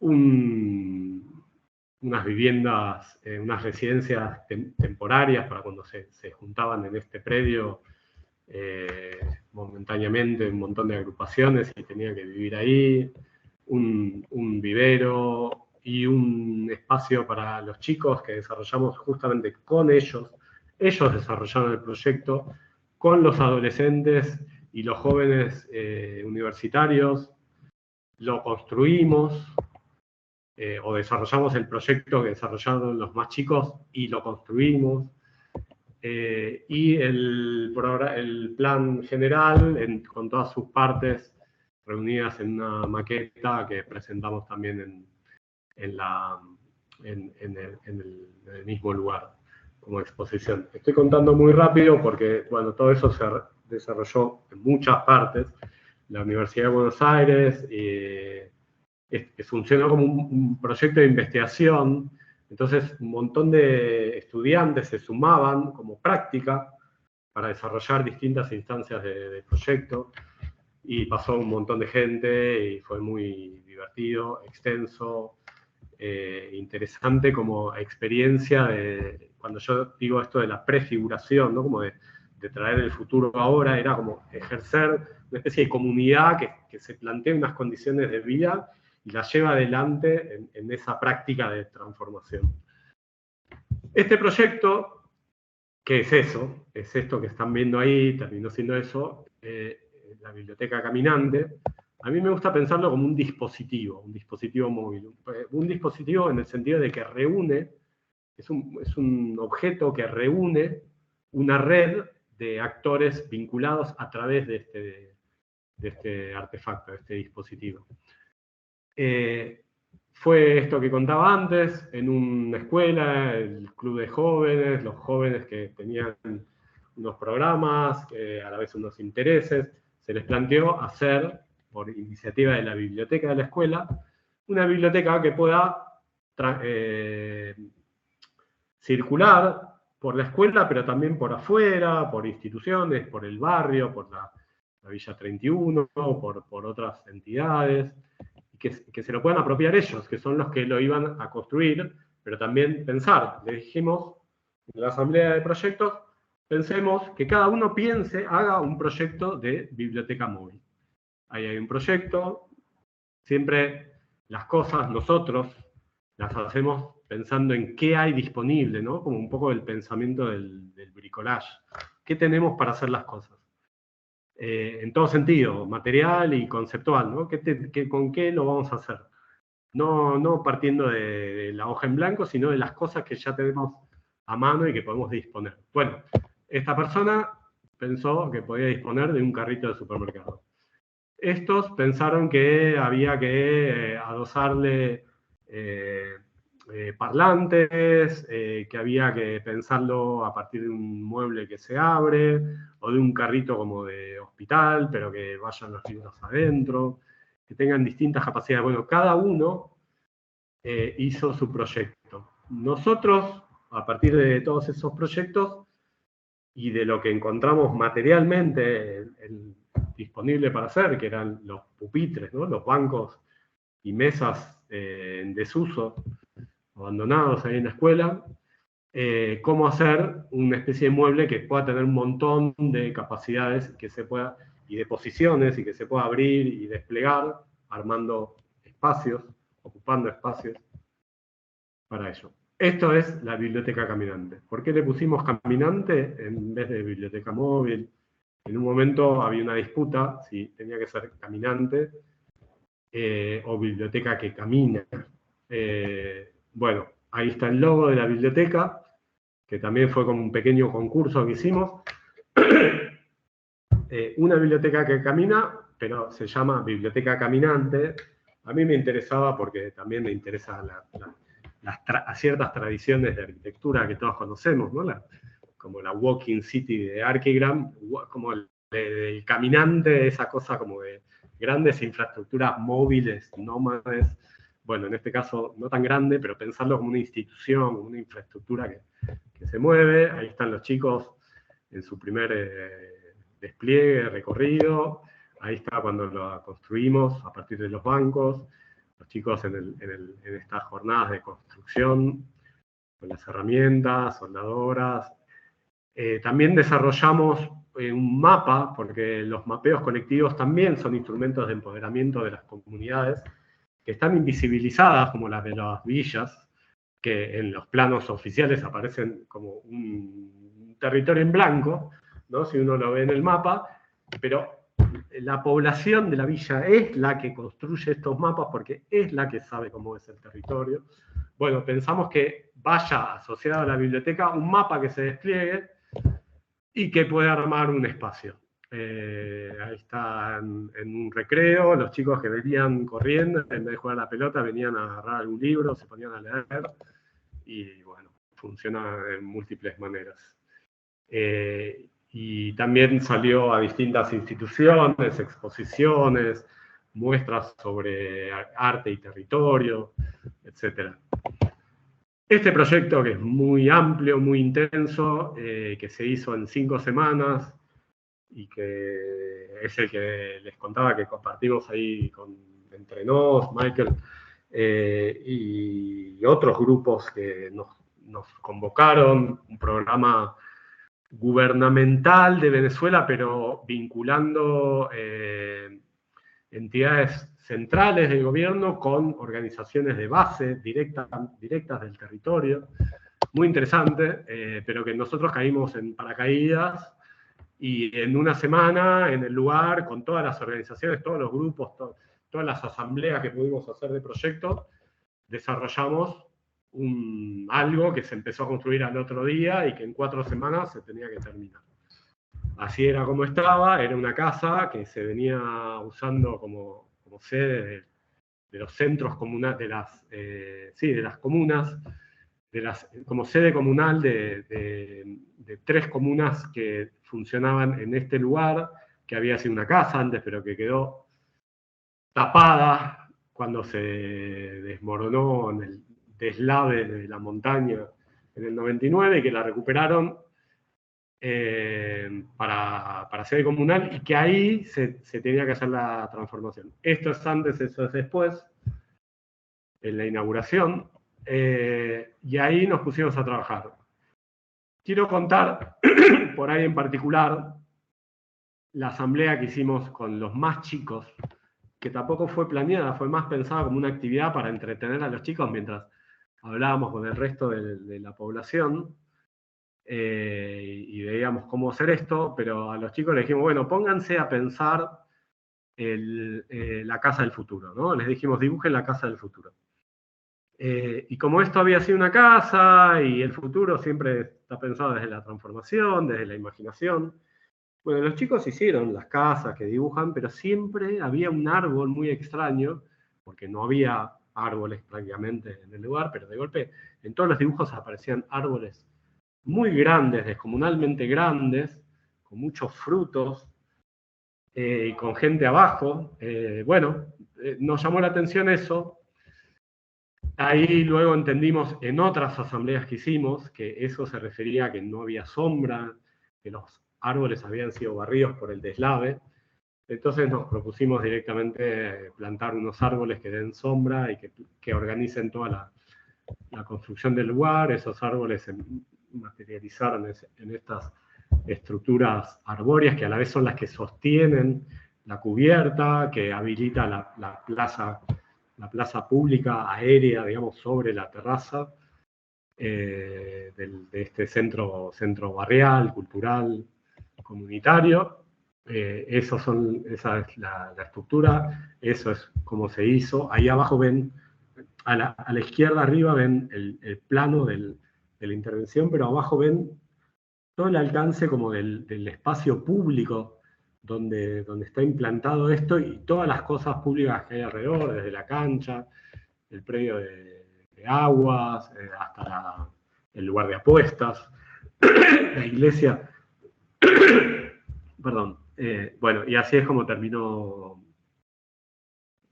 unas viviendas, unas residencias temporarias para cuando se juntaban en este predio momentáneamente un montón de agrupaciones y tenían que vivir ahí, un vivero y un espacio para los chicos que desarrollamos justamente con ellos. Ellos desarrollaron el proyecto con los adolescentes y los jóvenes universitarios, lo construimos, o desarrollamos el proyecto que desarrollaron los más chicos y lo construimos. Y el plan general, con todas sus partes reunidas en una maqueta que presentamos también en el mismo lugar como exposición. Estoy contando muy rápido porque, bueno, todo eso se desarrolló en muchas partes. La Universidad de Buenos Aires funcionó como un proyecto de investigación. Entonces, un montón de estudiantes se sumaban como práctica para desarrollar distintas instancias de proyecto, y pasó un montón de gente y fue muy divertido, extenso, interesante como experiencia cuando yo digo esto de la prefiguración, ¿no? Como de traer el futuro ahora, era como ejercer una especie de comunidad que se plantea unas condiciones de vida y la lleva adelante en esa práctica de transformación. Este proyecto, ¿qué es eso? Es esto que están viendo ahí, terminó siendo eso, la biblioteca caminante. A mí me gusta pensarlo como un dispositivo móvil. Un dispositivo en el sentido de que reúne, es un objeto que reúne una red de actores vinculados a través de este artefacto, de este dispositivo. Fue esto que contaba antes, en una escuela, el club de jóvenes, los jóvenes que tenían unos programas, a la vez unos intereses, se les planteó hacer, por iniciativa de la biblioteca de la escuela, una biblioteca que pueda circular por la escuela, pero también por afuera, por instituciones, por el barrio, por la Villa 31, por otras entidades, y que se lo puedan apropiar ellos, que son los que lo iban a construir, pero también pensar. Le dijimos en la asamblea de proyectos, pensemos que cada uno haga un proyecto de biblioteca móvil. Ahí hay un proyecto, siempre las cosas nosotros las hacemos pensando en qué hay disponible, ¿no? Como un poco el pensamiento del bricolage. ¿Qué tenemos para hacer las cosas? En todo sentido, material y conceptual, ¿no? ¿Con qué lo vamos a hacer? No partiendo de la hoja en blanco, sino de las cosas que ya tenemos a mano y que podemos disponer. Bueno, esta persona pensó que podía disponer de un carrito de supermercado. Estos pensaron que había que adosarle parlantes, que había que pensarlo a partir de un mueble que se abre, o de un carrito como de hospital, pero que vayan los libros adentro, que tengan distintas capacidades. Bueno, cada uno hizo su proyecto. Nosotros, a partir de todos esos proyectos y de lo que encontramos materialmente disponible para hacer, que eran los pupitres, ¿no? Los bancos y mesas en desuso, abandonados ahí en la escuela, cómo hacer una especie de mueble que pueda tener un montón de capacidades y de posiciones, y que se pueda abrir y desplegar, armando espacios, ocupando espacios para ello. Esto es la biblioteca caminante. ¿Por qué le pusimos caminante en vez de biblioteca móvil? En un momento había una disputa si tenía que ser caminante o biblioteca que camina. Bueno, ahí está el logo de la biblioteca, que también fue como un pequeño concurso que hicimos. Una biblioteca que camina, pero se llama biblioteca caminante. A mí me interesaba porque también me interesa a ciertas tradiciones de arquitectura que todos conocemos, ¿no? Como la Walking City de Archigram, como el caminante, esa cosa como de grandes infraestructuras móviles, nómades. Bueno, en este caso no tan grande, pero pensarlo como una institución, como una infraestructura que se mueve. Ahí están los chicos en su primer despliegue, recorrido. Ahí está cuando lo construimos a partir de los bancos. Los chicos en estas jornadas de construcción, con las herramientas, soldadoras. También desarrollamos un mapa, porque los mapeos colectivos también son instrumentos de empoderamiento de las comunidades, que están invisibilizadas, como las de las villas, que en los planos oficiales aparecen como un territorio en blanco, ¿no? Si uno lo ve en el mapa, pero la población de la villa es la que construye estos mapas porque es la que sabe cómo es el territorio. Bueno, pensamos que vaya asociado a la biblioteca un mapa que se despliegue y que pueda armar un espacio. Ahí está en un recreo, los chicos que venían corriendo, en vez de jugar a la pelota, venían a agarrar algún libro, se ponían a leer, y bueno, funciona en múltiples maneras. Y también salió a distintas instituciones, exposiciones, muestras sobre arte y territorio, etc. Este proyecto, que es muy amplio, muy intenso, que se hizo en 5 semanas y que es el que les contaba que compartimos ahí entre nos, Michael, y otros grupos que nos convocaron, un programa gubernamental de Venezuela, pero vinculando entidades centrales del gobierno con organizaciones de base directas del territorio. Muy interesante, pero que nosotros caímos en paracaídas y en una semana en el lugar, con todas las organizaciones, todos los grupos, todas las asambleas que pudimos hacer de proyectos, desarrollamos algo que se empezó a construir al otro día y que en 4 semanas se tenía que terminar. Así era como estaba, era una casa que se venía usando como sede de los centros comunales, de las comunas, como sede comunal de 3 comunas que funcionaban en este lugar, que había sido una casa antes, pero que quedó tapada cuando se desmoronó en el deslave de la montaña en el 99, y que la recuperaron para sede comunal, y que ahí se tenía que hacer la transformación. Esto es antes, eso es después, en la inauguración, y ahí nos pusimos a trabajar. Quiero contar, por ahí en particular, la asamblea que hicimos con los más chicos, que tampoco fue planeada, fue más pensada como una actividad para entretener a los chicos mientras hablábamos con el resto de la población, y veíamos cómo hacer esto, pero a los chicos les dijimos, bueno, pónganse a pensar la casa del futuro, ¿no? Les dijimos, dibujen la casa del futuro. Y como esto había sido una casa, y el futuro siempre está pensado desde la transformación, desde la imaginación, bueno, los chicos hicieron las casas que dibujan, pero siempre había un árbol muy extraño, porque no había árboles prácticamente en el lugar, pero de golpe en todos los dibujos aparecían árboles muy grandes, descomunalmente grandes, con muchos frutos, y con gente abajo. Nos llamó la atención eso. Ahí luego entendimos en otras asambleas que hicimos que eso se refería a que no había sombra, que los árboles habían sido barridos por el deslave. Entonces nos propusimos directamente plantar unos árboles que den sombra y que organicen toda la construcción del lugar. Esos árboles se materializaron en estas estructuras arbóreas que a la vez son las que sostienen la cubierta, que habilita la plaza pública aérea, digamos, sobre la terraza de este centro barrial, cultural, comunitario. Esa es la estructura, eso es como se hizo. Ahí abajo ven, a la izquierda arriba ven el plano de la intervención, pero abajo ven todo el alcance como del espacio público donde está implantado esto, y todas las cosas públicas que hay alrededor, desde la cancha, el predio de aguas, hasta el lugar de apuestas, la iglesia. Perdón. Bueno, y así es como terminó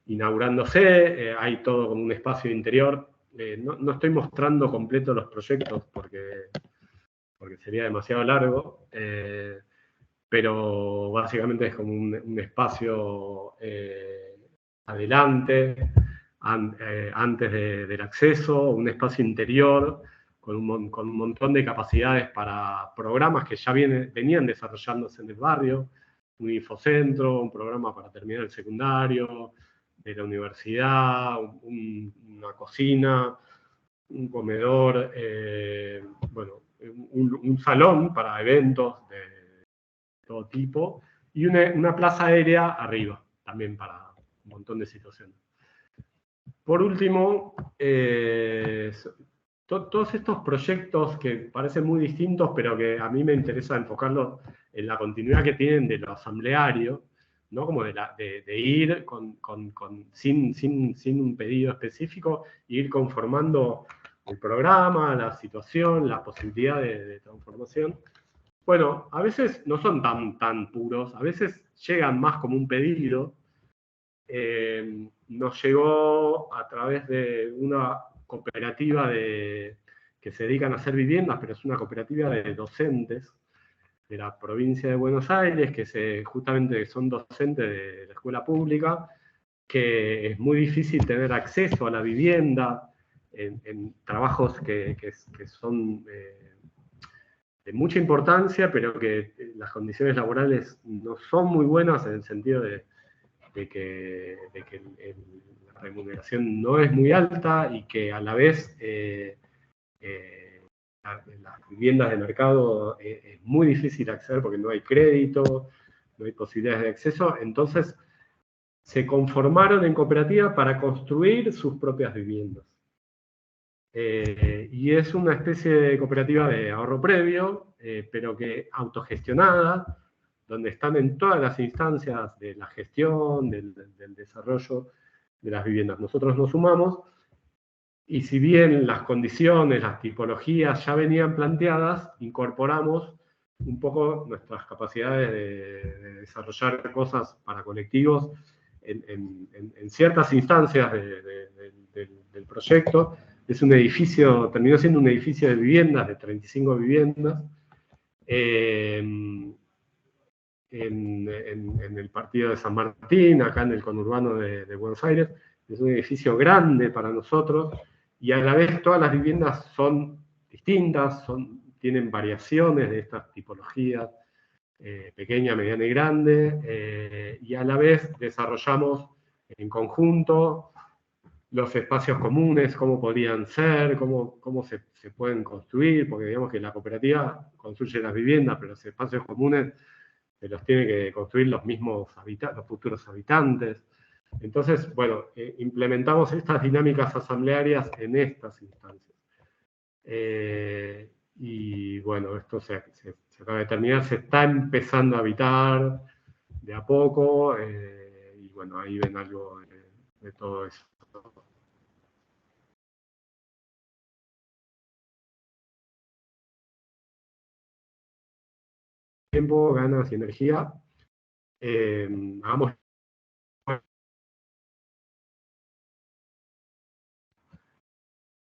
inaugurándose. Hay todo como un espacio interior. No estoy mostrando completo los proyectos porque sería demasiado largo, pero básicamente es como un espacio adelante, antes del acceso, un espacio interior con un montón de capacidades para programas que ya venían desarrollándose en el barrio, un infocentro, un programa para terminar el secundario, de la universidad, una cocina, un comedor, un salón para eventos de todo tipo, y una plaza aérea arriba, también para un montón de situaciones. Por último, todos estos proyectos que parecen muy distintos, pero que a mí me interesa enfocarlos en la continuidad que tienen de lo asambleario, ¿no? Como de ir sin un pedido específico, e ir conformando el programa, la situación, la posibilidad de transformación. Bueno, a veces no son tan puros, a veces llegan más como un pedido. Nos llegó a través de una cooperativa que se dedican a hacer viviendas, pero es una cooperativa de docentes de la provincia de Buenos Aires, que justamente son docentes de la escuela pública, que es muy difícil tener acceso a la vivienda en trabajos que son de mucha importancia, pero que las condiciones laborales no son muy buenas en el sentido de que la remuneración no es muy alta y que a la vez las viviendas de mercado es muy difícil acceder porque no hay crédito, no hay posibilidades de acceso. Entonces se conformaron en cooperativa para construir sus propias viviendas. Y es una especie de cooperativa de ahorro previo, pero que autogestionada, donde están en todas las instancias de la gestión, del desarrollo de las viviendas. Nosotros nos sumamos, y si bien las condiciones, las tipologías ya venían planteadas, incorporamos un poco nuestras capacidades de desarrollar cosas para colectivos en ciertas instancias del proyecto. Es un edificio, terminó siendo un edificio de viviendas, de 35 viviendas, en el partido de San Martín, acá en el conurbano de Buenos Aires. Es un edificio grande para nosotros, y a la vez todas las viviendas son distintas, tienen variaciones de estas tipologías, pequeña, mediana y grande, y a la vez desarrollamos en conjunto los espacios comunes, cómo podrían ser, cómo se pueden construir, porque digamos que la cooperativa construye las viviendas, pero los espacios comunes se los tienen que construir los mismos los futuros habitantes. Entonces, bueno, implementamos estas dinámicas asamblearias en estas instancias. Y bueno, esto se acaba de terminar, se está empezando a habitar de a poco, y bueno, ahí ven algo de todo eso. Tiempo, ganas y energía. Hagamos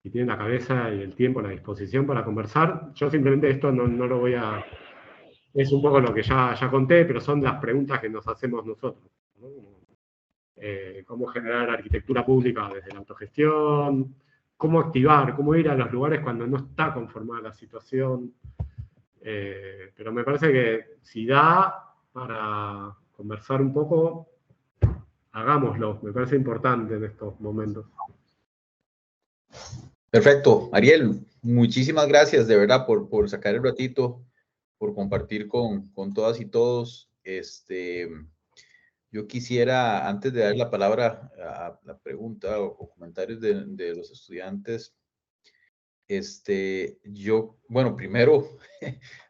si tienen la cabeza y el tiempo, la disposición para conversar. Yo simplemente esto no lo voy a... Es un poco lo que ya conté, pero son las preguntas que nos hacemos nosotros, ¿no? Cómo generar arquitectura pública desde la autogestión, cómo activar, cómo ir a los lugares cuando no está conformada la situación. Pero me parece que si da para conversar un poco, hagámoslo. Me parece importante en estos momentos. Perfecto. Ariel, muchísimas gracias de verdad por sacar el ratito, por compartir con todas y todos. Yo quisiera, antes de dar la palabra a la pregunta o comentarios de los estudiantes, bueno, primero,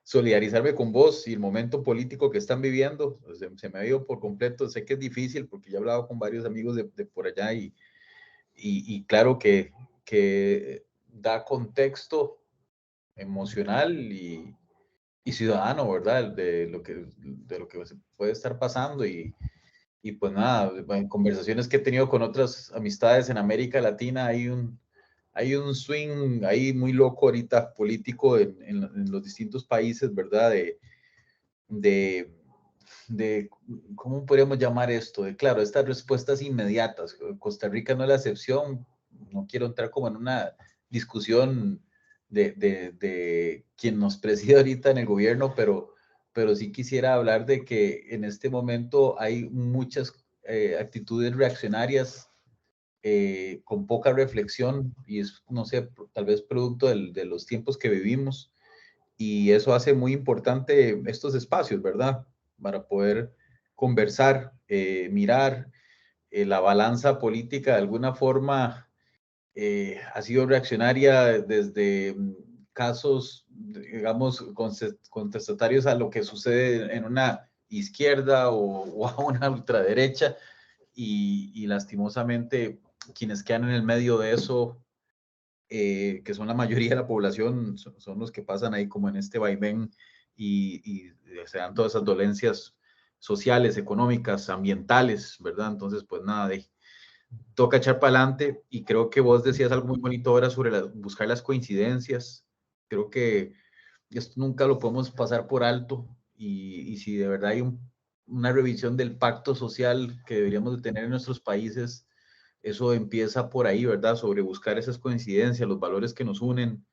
solidarizarme con vos y el momento político que están viviendo. Se me ha ido por completo. Sé que es difícil porque ya he hablado con varios amigos de por allá y claro que da contexto emocional y ciudadano, ¿verdad? De lo que se puede estar pasando y pues nada, en conversaciones que he tenido con otras amistades en América Latina, hay un swing ahí muy loco ahorita político en los distintos países, ¿verdad? De ¿cómo podríamos llamar esto? Claro, estas respuestas inmediatas. Costa Rica no es la excepción. No quiero entrar como en una discusión de quien nos preside ahorita en el gobierno, pero sí quisiera hablar de que en este momento hay muchas actitudes reaccionarias con poca reflexión y es, no sé, tal vez producto de los tiempos que vivimos, y eso hace muy importante estos espacios, ¿verdad? Para poder conversar, mirar. La balanza política de alguna forma ha sido reaccionaria desde casos, digamos, contestatarios a lo que sucede en una izquierda o a una ultraderecha, y lastimosamente quienes quedan en el medio de eso, que son la mayoría de la población, son los que pasan ahí como en este vaivén y se dan todas esas dolencias sociales, económicas, ambientales, ¿verdad? Entonces, pues nada, toca echar para adelante, y creo que vos decías algo muy bonito ahora sobre buscar las coincidencias. Creo que esto nunca lo podemos pasar por alto, y si de verdad hay una revisión del pacto social que deberíamos de tener en nuestros países, eso empieza por ahí, ¿verdad? Sobre buscar esas coincidencias, los valores que nos unen,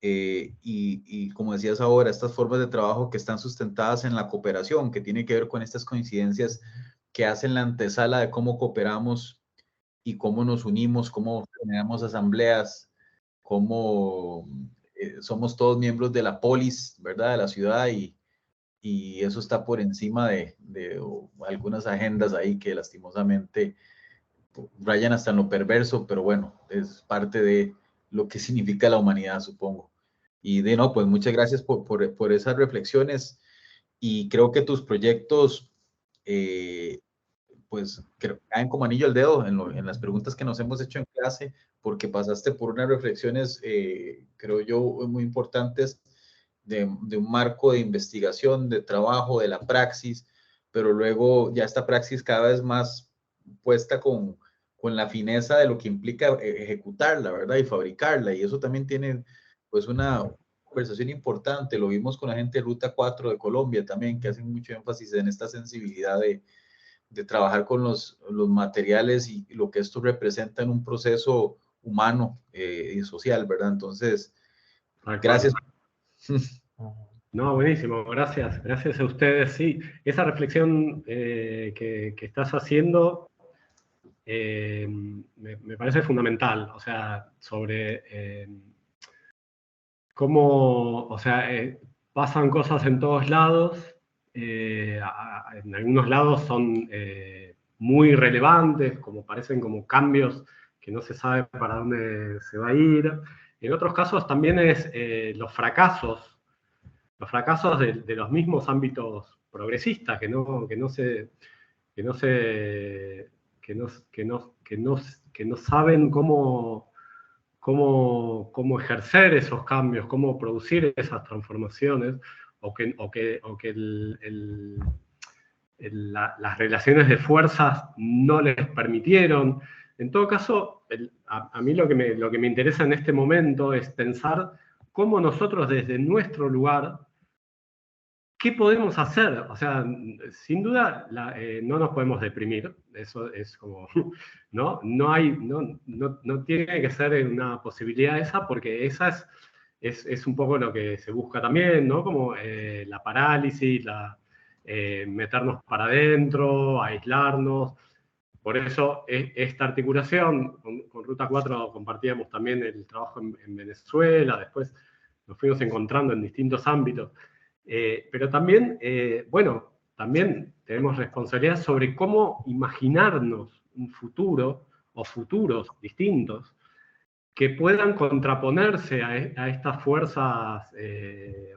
y como decías ahora, estas formas de trabajo que están sustentadas en la cooperación, que tiene que ver con estas coincidencias que hacen la antesala de cómo cooperamos y cómo nos unimos, cómo generamos asambleas, cómo somos todos miembros de la polis, ¿verdad? De la ciudad, y eso está por encima de algunas agendas ahí que lastimosamente rayan hasta en lo perverso, pero bueno, es parte de lo que significa la humanidad, supongo. Y no, pues muchas gracias por esas reflexiones, y creo que tus proyectos, pues caen como anillo al dedo en las preguntas que nos hemos hecho en clase, porque pasaste por unas reflexiones, creo yo, muy importantes de un marco de investigación, de trabajo, de la praxis, pero luego ya esta praxis cada vez más puesta con la fineza de lo que implica ejecutarla, ¿verdad? Y fabricarla, y eso también tiene pues una conversación importante. Lo vimos con la gente de Ruta 4 de Colombia también, que hacen mucho énfasis en esta sensibilidad de trabajar con los materiales y lo que esto representa en un proceso humano y social, ¿verdad? Entonces, gracias. No, buenísimo, gracias, gracias a ustedes. Sí, esa reflexión que estás haciendo me parece fundamental, o sea, sobre cómo, o sea, pasan cosas en todos lados, en algunos lados son muy relevantes, como parecen como cambios que no se sabe para dónde se va a ir. En otros casos también es los fracasos de los mismos ámbitos progresistas que no saben cómo ejercer esos cambios, cómo producir esas transformaciones, o que las relaciones de fuerzas no les permitieron. En todo caso, a mí lo que me interesa en este momento es pensar cómo nosotros desde nuestro lugar, ¿qué podemos hacer? O sea, sin duda no nos podemos deprimir, eso es como, ¿no? No tiene que ser una posibilidad esa, porque esa es un poco lo que se busca también, ¿no? Como la parálisis, meternos para adentro, aislarnos. Por eso esta articulación, con Ruta 4 compartíamos también el trabajo en Venezuela, después nos fuimos encontrando en distintos ámbitos. Pero también, bueno, también tenemos responsabilidad sobre cómo imaginarnos un futuro o futuros distintos que puedan contraponerse a estas fuerzas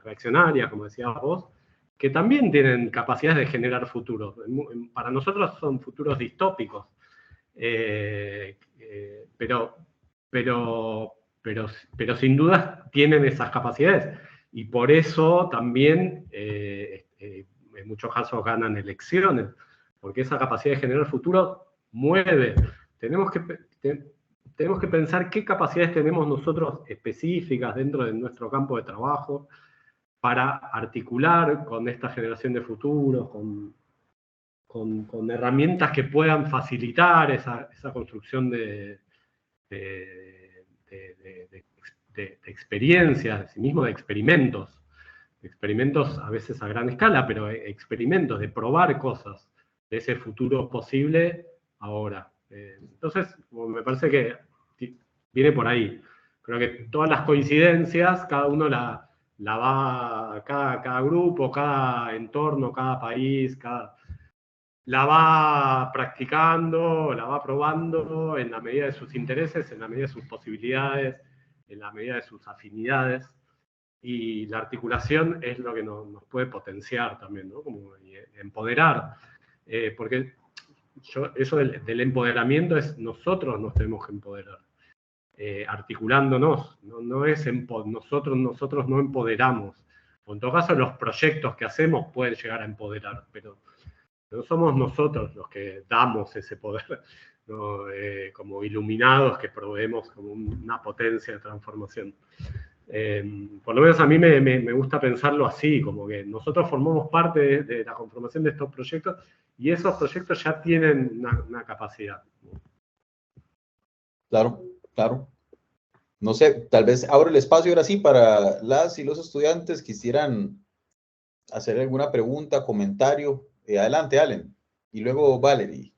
reaccionarias, como decías vos, que también tienen capacidades de generar futuros. Para nosotros son futuros distópicos, pero, pero sin duda tienen esas capacidades. Y por eso también en muchos casos ganan elecciones, porque esa capacidad de generar futuro mueve. Tenemos que pensar qué capacidades tenemos nosotros específicas dentro de nuestro campo de trabajo para articular con esta generación de futuros, con herramientas que puedan facilitar esa construcción de experiencias, de sí mismo, de experimentos a veces a gran escala, pero experimentos de probar cosas de ese futuro posible ahora. Entonces, me parece que viene por ahí. Creo que todas las coincidencias, cada uno la va, cada grupo, cada entorno, cada país, la va practicando, la va probando en la medida de sus intereses, en la medida de sus posibilidades, en la medida de sus afinidades. Y la articulación es lo que nos puede potenciar también, ¿no? Como empoderar. Porque eso del empoderamiento es nosotros nos tenemos que empoderar. Articulándonos, no es nosotros no empoderamos. O en todo caso, los proyectos que hacemos pueden llegar a empoderar, pero no somos nosotros los que damos ese poder, ¿no? Como iluminados que proveemos como una potencia de transformación. Por lo menos a mí me gusta pensarlo así, como que nosotros formamos parte de la conformación de estos proyectos y esos proyectos ya tienen una capacidad. Claro, claro. No sé, tal vez abro el espacio ahora sí para las y los estudiantes quisieran hacer alguna pregunta, comentario. Adelante, Allen. Y luego Valerie.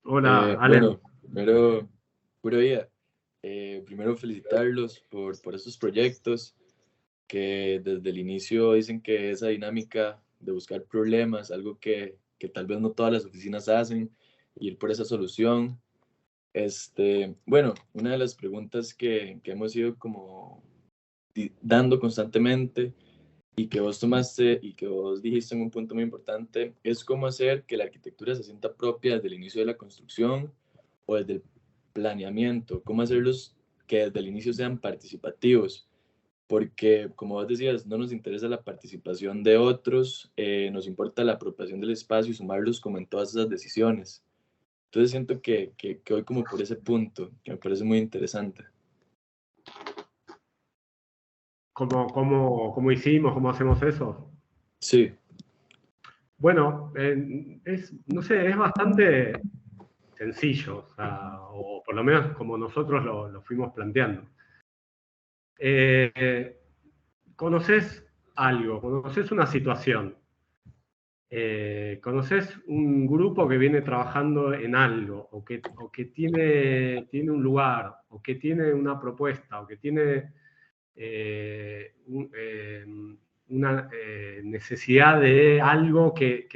Hola, Allen. Bueno, primero, puro día. Primero felicitarlos por estos proyectos que desde el inicio dicen que esa dinámica de buscar problemas, algo que tal vez no todas las oficinas hacen, ir por esa solución. Bueno, una de las preguntas que hemos ido como dando constantemente y que vos tomaste y que vos dijiste en un punto muy importante es cómo hacer que la arquitectura se sienta propia desde el inicio de la construcción o desde el planeamiento, cómo hacerlos que desde el inicio sean participativos, porque como vos decías, no nos interesa la participación de otros, nos importa la apropiación del espacio y sumarlos como en todas esas decisiones. Entonces siento que voy como por ese punto, que me parece muy interesante. ¿Cómo hicimos? ¿Cómo hacemos eso? Sí. Bueno, no sé, es bastante sencillo, o por lo menos como nosotros lo fuimos planteando. Conoces algo, conoces una situación, conoces un grupo que viene trabajando en algo, o que tiene un lugar, o que tiene una propuesta, o que tiene una necesidad de algo que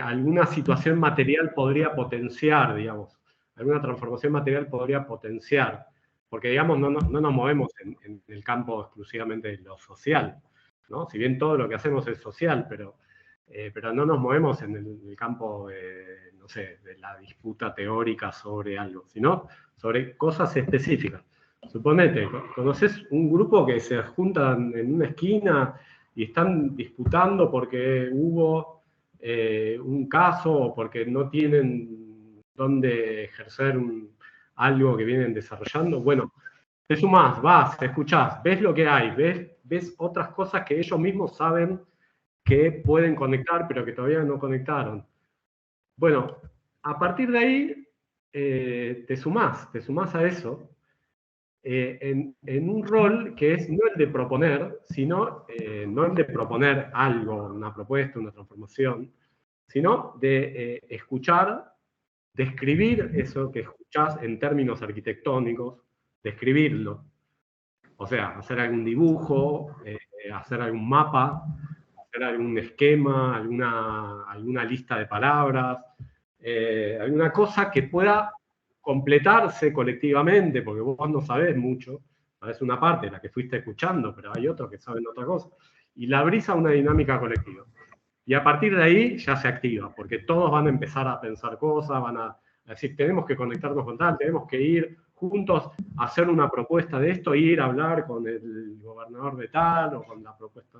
alguna situación material podría potenciar, digamos, alguna transformación material podría potenciar, porque, digamos, no nos movemos en el campo exclusivamente de lo social, ¿no? Si bien todo lo que hacemos es social, pero no nos movemos en el campo, no sé, de la disputa teórica sobre algo, sino sobre cosas específicas. Suponete, conoces un grupo que se juntan en una esquina y están disputando porque hubo un caso o porque no tienen dónde ejercer algo que vienen desarrollando. Bueno, te sumás, vas, escuchás, ves lo que hay, ves otras cosas que ellos mismos saben que pueden conectar, pero que todavía no conectaron. Bueno, a partir de ahí te sumás a eso. En un rol que es no el de proponer, sino no el de proponer algo, una propuesta, una transformación, sino de escuchar, describir eso que escuchás en términos arquitectónicos, describirlo. O sea, hacer algún dibujo, hacer algún mapa, hacer algún esquema, alguna lista de palabras, alguna cosa que pueda completarse colectivamente, porque vos no sabés mucho, sabés una parte, la que fuiste escuchando, pero hay otros que saben otra cosa, y la abrís a una dinámica colectiva. Y a partir de ahí ya se activa, porque todos van a empezar a pensar cosas, van a decir, tenemos que conectarnos con tal, tenemos que ir juntos a hacer una propuesta de esto, ir a hablar con el gobernador de tal, o con la propuesta,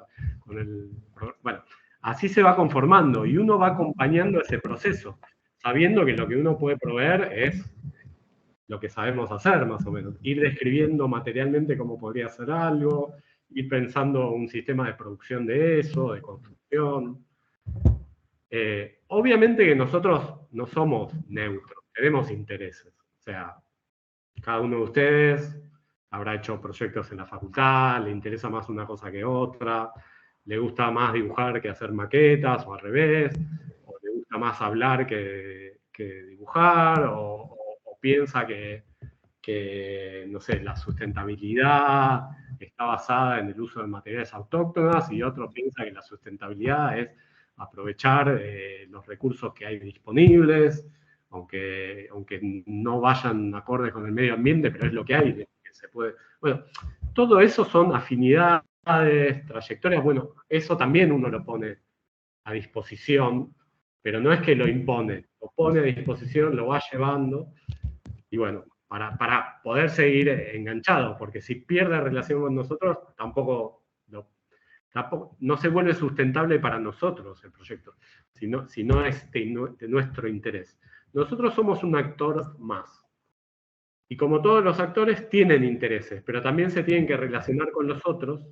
bueno, así se va conformando, y uno va acompañando ese proceso, sabiendo que lo que uno puede proveer es lo que sabemos hacer, más o menos. Ir describiendo materialmente cómo podría ser algo, ir pensando un sistema de producción de eso, de construcción. Obviamente que nosotros no somos neutros, tenemos intereses. O sea, cada uno de ustedes habrá hecho proyectos en la facultad, le interesa más una cosa que otra, le gusta más dibujar que hacer maquetas, o al revés, o le gusta más hablar que dibujar, o piensa que, no sé, la sustentabilidad está basada en el uso de materiales autóctonos, y otro piensa que la sustentabilidad es aprovechar los recursos que hay disponibles, aunque no vayan acorde con el medio ambiente, pero es lo que hay, que se puede. Bueno, todo eso son afinidades, trayectorias, bueno, eso también uno lo pone a disposición, pero no es que lo impone, lo pone a disposición, lo va llevando, y bueno, para poder seguir enganchado, porque si pierde relación con nosotros, tampoco no se vuelve sustentable para nosotros el proyecto, si no es de nuestro interés. Nosotros somos un actor más. Y como todos los actores tienen intereses, pero también se tienen que relacionar con los otros,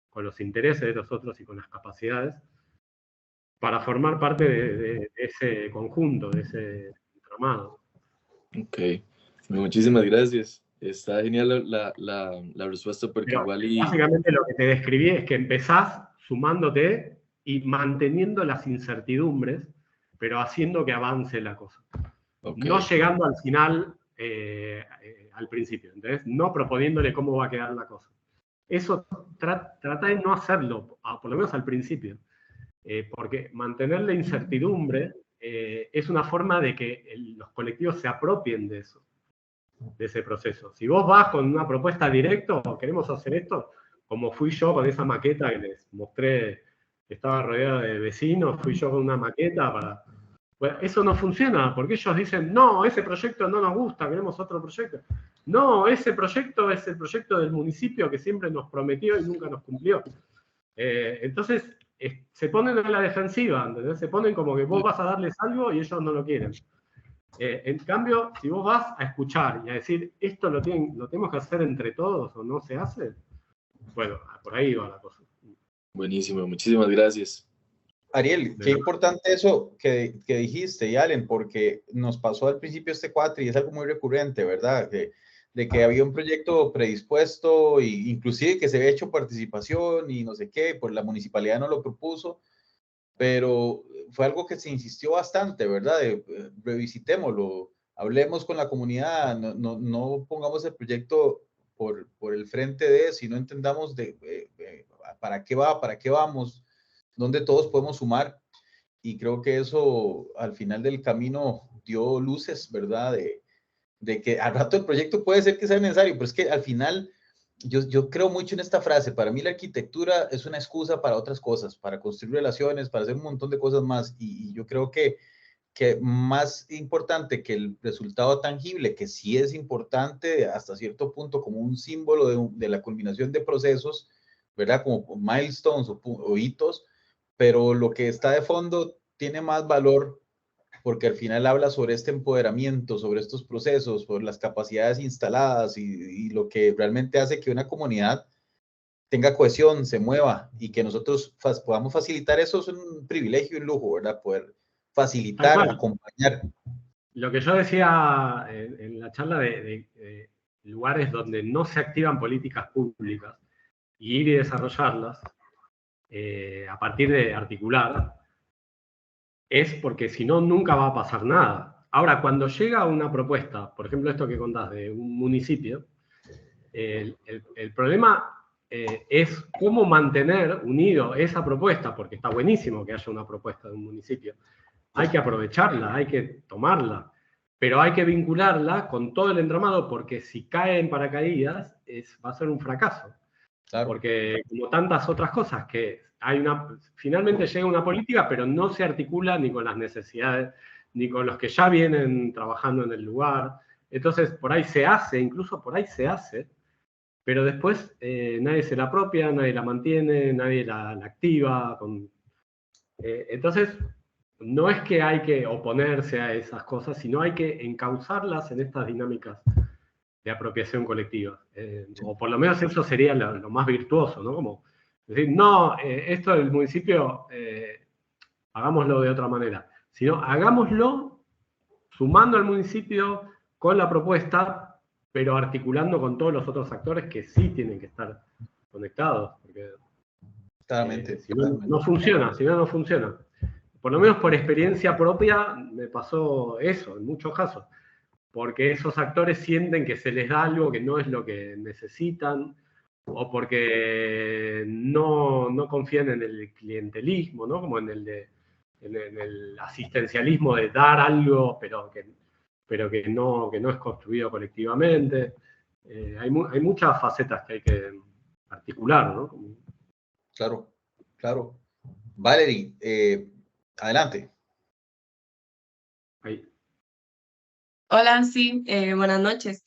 con los intereses de los otros y con las capacidades, para formar parte de ese conjunto, de ese entramado. Ok, muchísimas gracias. Está genial la respuesta porque Pero igual básicamente lo que te describí es que empezás sumándote y manteniendo las incertidumbres, pero haciendo que avance la cosa. Okay. No llegando al final, al principio, ¿entendés? No proponiéndole cómo va a quedar la cosa. Eso trata de no hacerlo, por lo menos al principio, porque mantener la incertidumbre es una forma de que los colectivos se apropien de eso, de ese proceso. Si vos vas con una propuesta directa, queremos hacer esto, como fui yo con esa maqueta que les mostré, que estaba rodeada de vecinos, fui yo con una maqueta para... Bueno, eso no funciona, porque ellos dicen, no, ese proyecto no nos gusta, queremos otro proyecto. No, ese proyecto es el proyecto del municipio que siempre nos prometió y nunca nos cumplió. Entonces, se ponen a la defensiva, ¿entendés? Se ponen como que vos vas a darles algo y ellos no lo quieren. En cambio, si vos vas a escuchar y a decir, esto lo tenemos que hacer entre todos o no se hace, bueno, por ahí va la cosa. Buenísimo, muchísimas gracias. Ariel, qué importante eso que dijiste, y Allen, porque nos pasó al principio este cuatri y es algo muy recurrente, ¿verdad? De que había un proyecto predispuesto e inclusive que se había hecho participación y no sé qué, pues la municipalidad no lo propuso, pero fue algo que se insistió bastante, ¿verdad? Revisitémoslo, hablemos con la comunidad, no pongamos el proyecto por el frente de, sino entendamos para qué va, para qué vamos, donde todos podemos sumar, y creo que eso al final del camino dio luces, ¿verdad? De que al rato el proyecto puede ser que sea necesario, pero es que al final yo creo mucho en esta frase. Para mí la arquitectura es una excusa para otras cosas, para construir relaciones, para hacer un montón de cosas más, y yo creo que más importante que el resultado tangible, que sí es importante hasta cierto punto como un símbolo de la culminación de procesos, ¿verdad? Como milestones o hitos, pero lo que está de fondo tiene más valor porque al final habla sobre este empoderamiento, sobre estos procesos, sobre las capacidades instaladas y lo que realmente hace que una comunidad tenga cohesión, se mueva, y que nosotros podamos facilitar eso. Es un privilegio y un lujo, ¿verdad? Poder facilitar, acompañar. Lo que yo decía en la charla de lugares donde no se activan políticas públicas y ir y desarrollarlas a partir de articular, es porque si no, nunca va a pasar nada. Ahora, cuando llega una propuesta, por ejemplo, esto que contás de un municipio, el problema es cómo mantener unido esa propuesta, porque está buenísimo que haya una propuesta de un municipio. Hay que aprovecharla, hay que tomarla, pero hay que vincularla con todo el entramado, porque si cae en paracaídas va a ser un fracaso. Claro. Porque como tantas otras cosas, que finalmente llega una política, pero no se articula ni con las necesidades, ni con los que ya vienen trabajando en el lugar. Entonces, por ahí se hace, incluso por ahí se hace, pero después nadie se la apropia, nadie la mantiene, nadie la activa. Entonces, no es que hay que oponerse a esas cosas, sino hay que encauzarlas en estas dinámicas de apropiación colectiva. O por lo menos eso sería lo más virtuoso, ¿no? Como decir, no, esto del municipio, hagámoslo de otra manera. Sino, hagámoslo sumando al municipio con la propuesta, pero articulando con todos los otros actores que sí tienen que estar conectados. Porque claramente, si no funciona, si no funciona. Por lo menos por experiencia propia me pasó eso, en muchos casos. Porque esos actores sienten que se les da algo que no es lo que necesitan, o porque no confían en el clientelismo, ¿no? Como en el de en el asistencialismo de dar algo, pero que no es construido colectivamente. Hay muchas facetas que hay que articular, ¿no? Claro, claro. Valerie, adelante. Ahí. Hola, sí, buenas noches.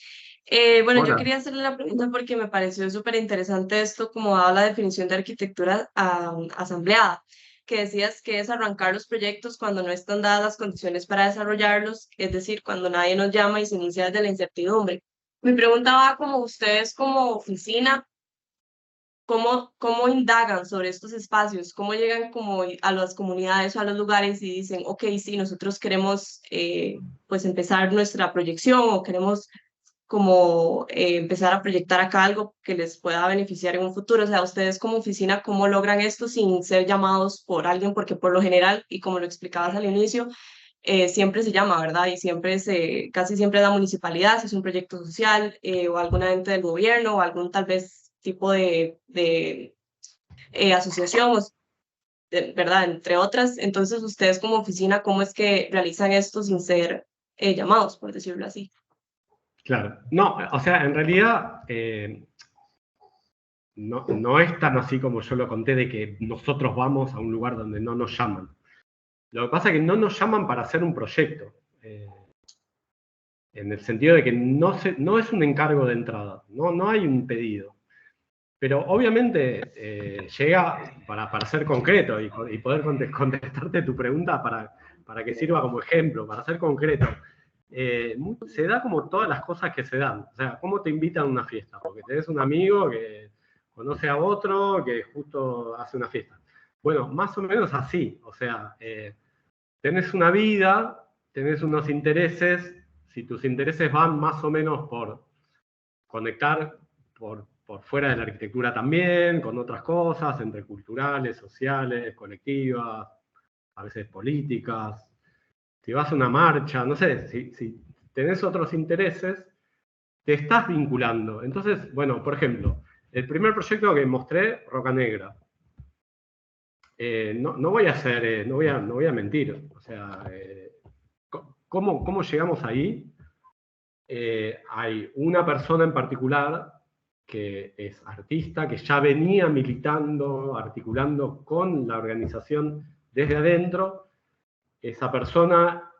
Bueno, yo Hola. quería hacerle la pregunta porque me pareció súper interesante esto, como daba la definición de arquitectura asambleada, que decías que es arrancar los proyectos cuando no están dadas las condiciones para desarrollarlos, es decir, cuando nadie nos llama y se inicia desde la incertidumbre. Mi pregunta va como ustedes como oficina, ¿cómo indagan sobre estos espacios? ¿Cómo llegan como a las comunidades o a los lugares y dicen, ok, sí, nosotros queremos pues empezar nuestra proyección o queremos como empezar a proyectar acá algo que les pueda beneficiar en un futuro? O sea, ustedes como oficina, ¿cómo logran esto sin ser llamados por alguien? Porque por lo general, y como lo explicabas al inicio, siempre se llama, ¿verdad? Y casi siempre la municipalidad, si es un proyecto social o alguna ente del gobierno o algún tal vez tipo de asociación, ¿verdad? Entre otras. Entonces, ustedes como oficina, ¿cómo es que realizan esto sin ser llamados, por decirlo así? Claro. No, o sea, en realidad no es tan así como yo lo conté de que nosotros vamos a un lugar donde no nos llaman. Lo que pasa es que no nos llaman para hacer un proyecto, en el sentido de que no es un encargo de entrada, no hay un pedido. Pero obviamente llega para ser concreto y poder contestarte tu pregunta para que sirva como ejemplo, para ser concreto. Se da como todas las cosas que se dan. O sea, ¿cómo te invitan a una fiesta? Porque tenés un amigo que conoce a otro que justo hace una fiesta. Bueno, más o menos así. O sea, tenés una vida, tenés unos intereses. Si tus intereses van más o menos por conectar por fuera de la arquitectura también, con otras cosas, entre culturales, sociales, colectivas, a veces políticas. Si vas a una marcha, no sé, si tenés otros intereses, te estás vinculando. Entonces, bueno, por ejemplo, el primer proyecto que mostré, Roca Negra. No voy a hacer, no voy a mentir. O sea, ¿cómo llegamos ahí? Hay una persona en particular que es artista, que ya venía militando, articulando con la organización desde adentro. Esa persona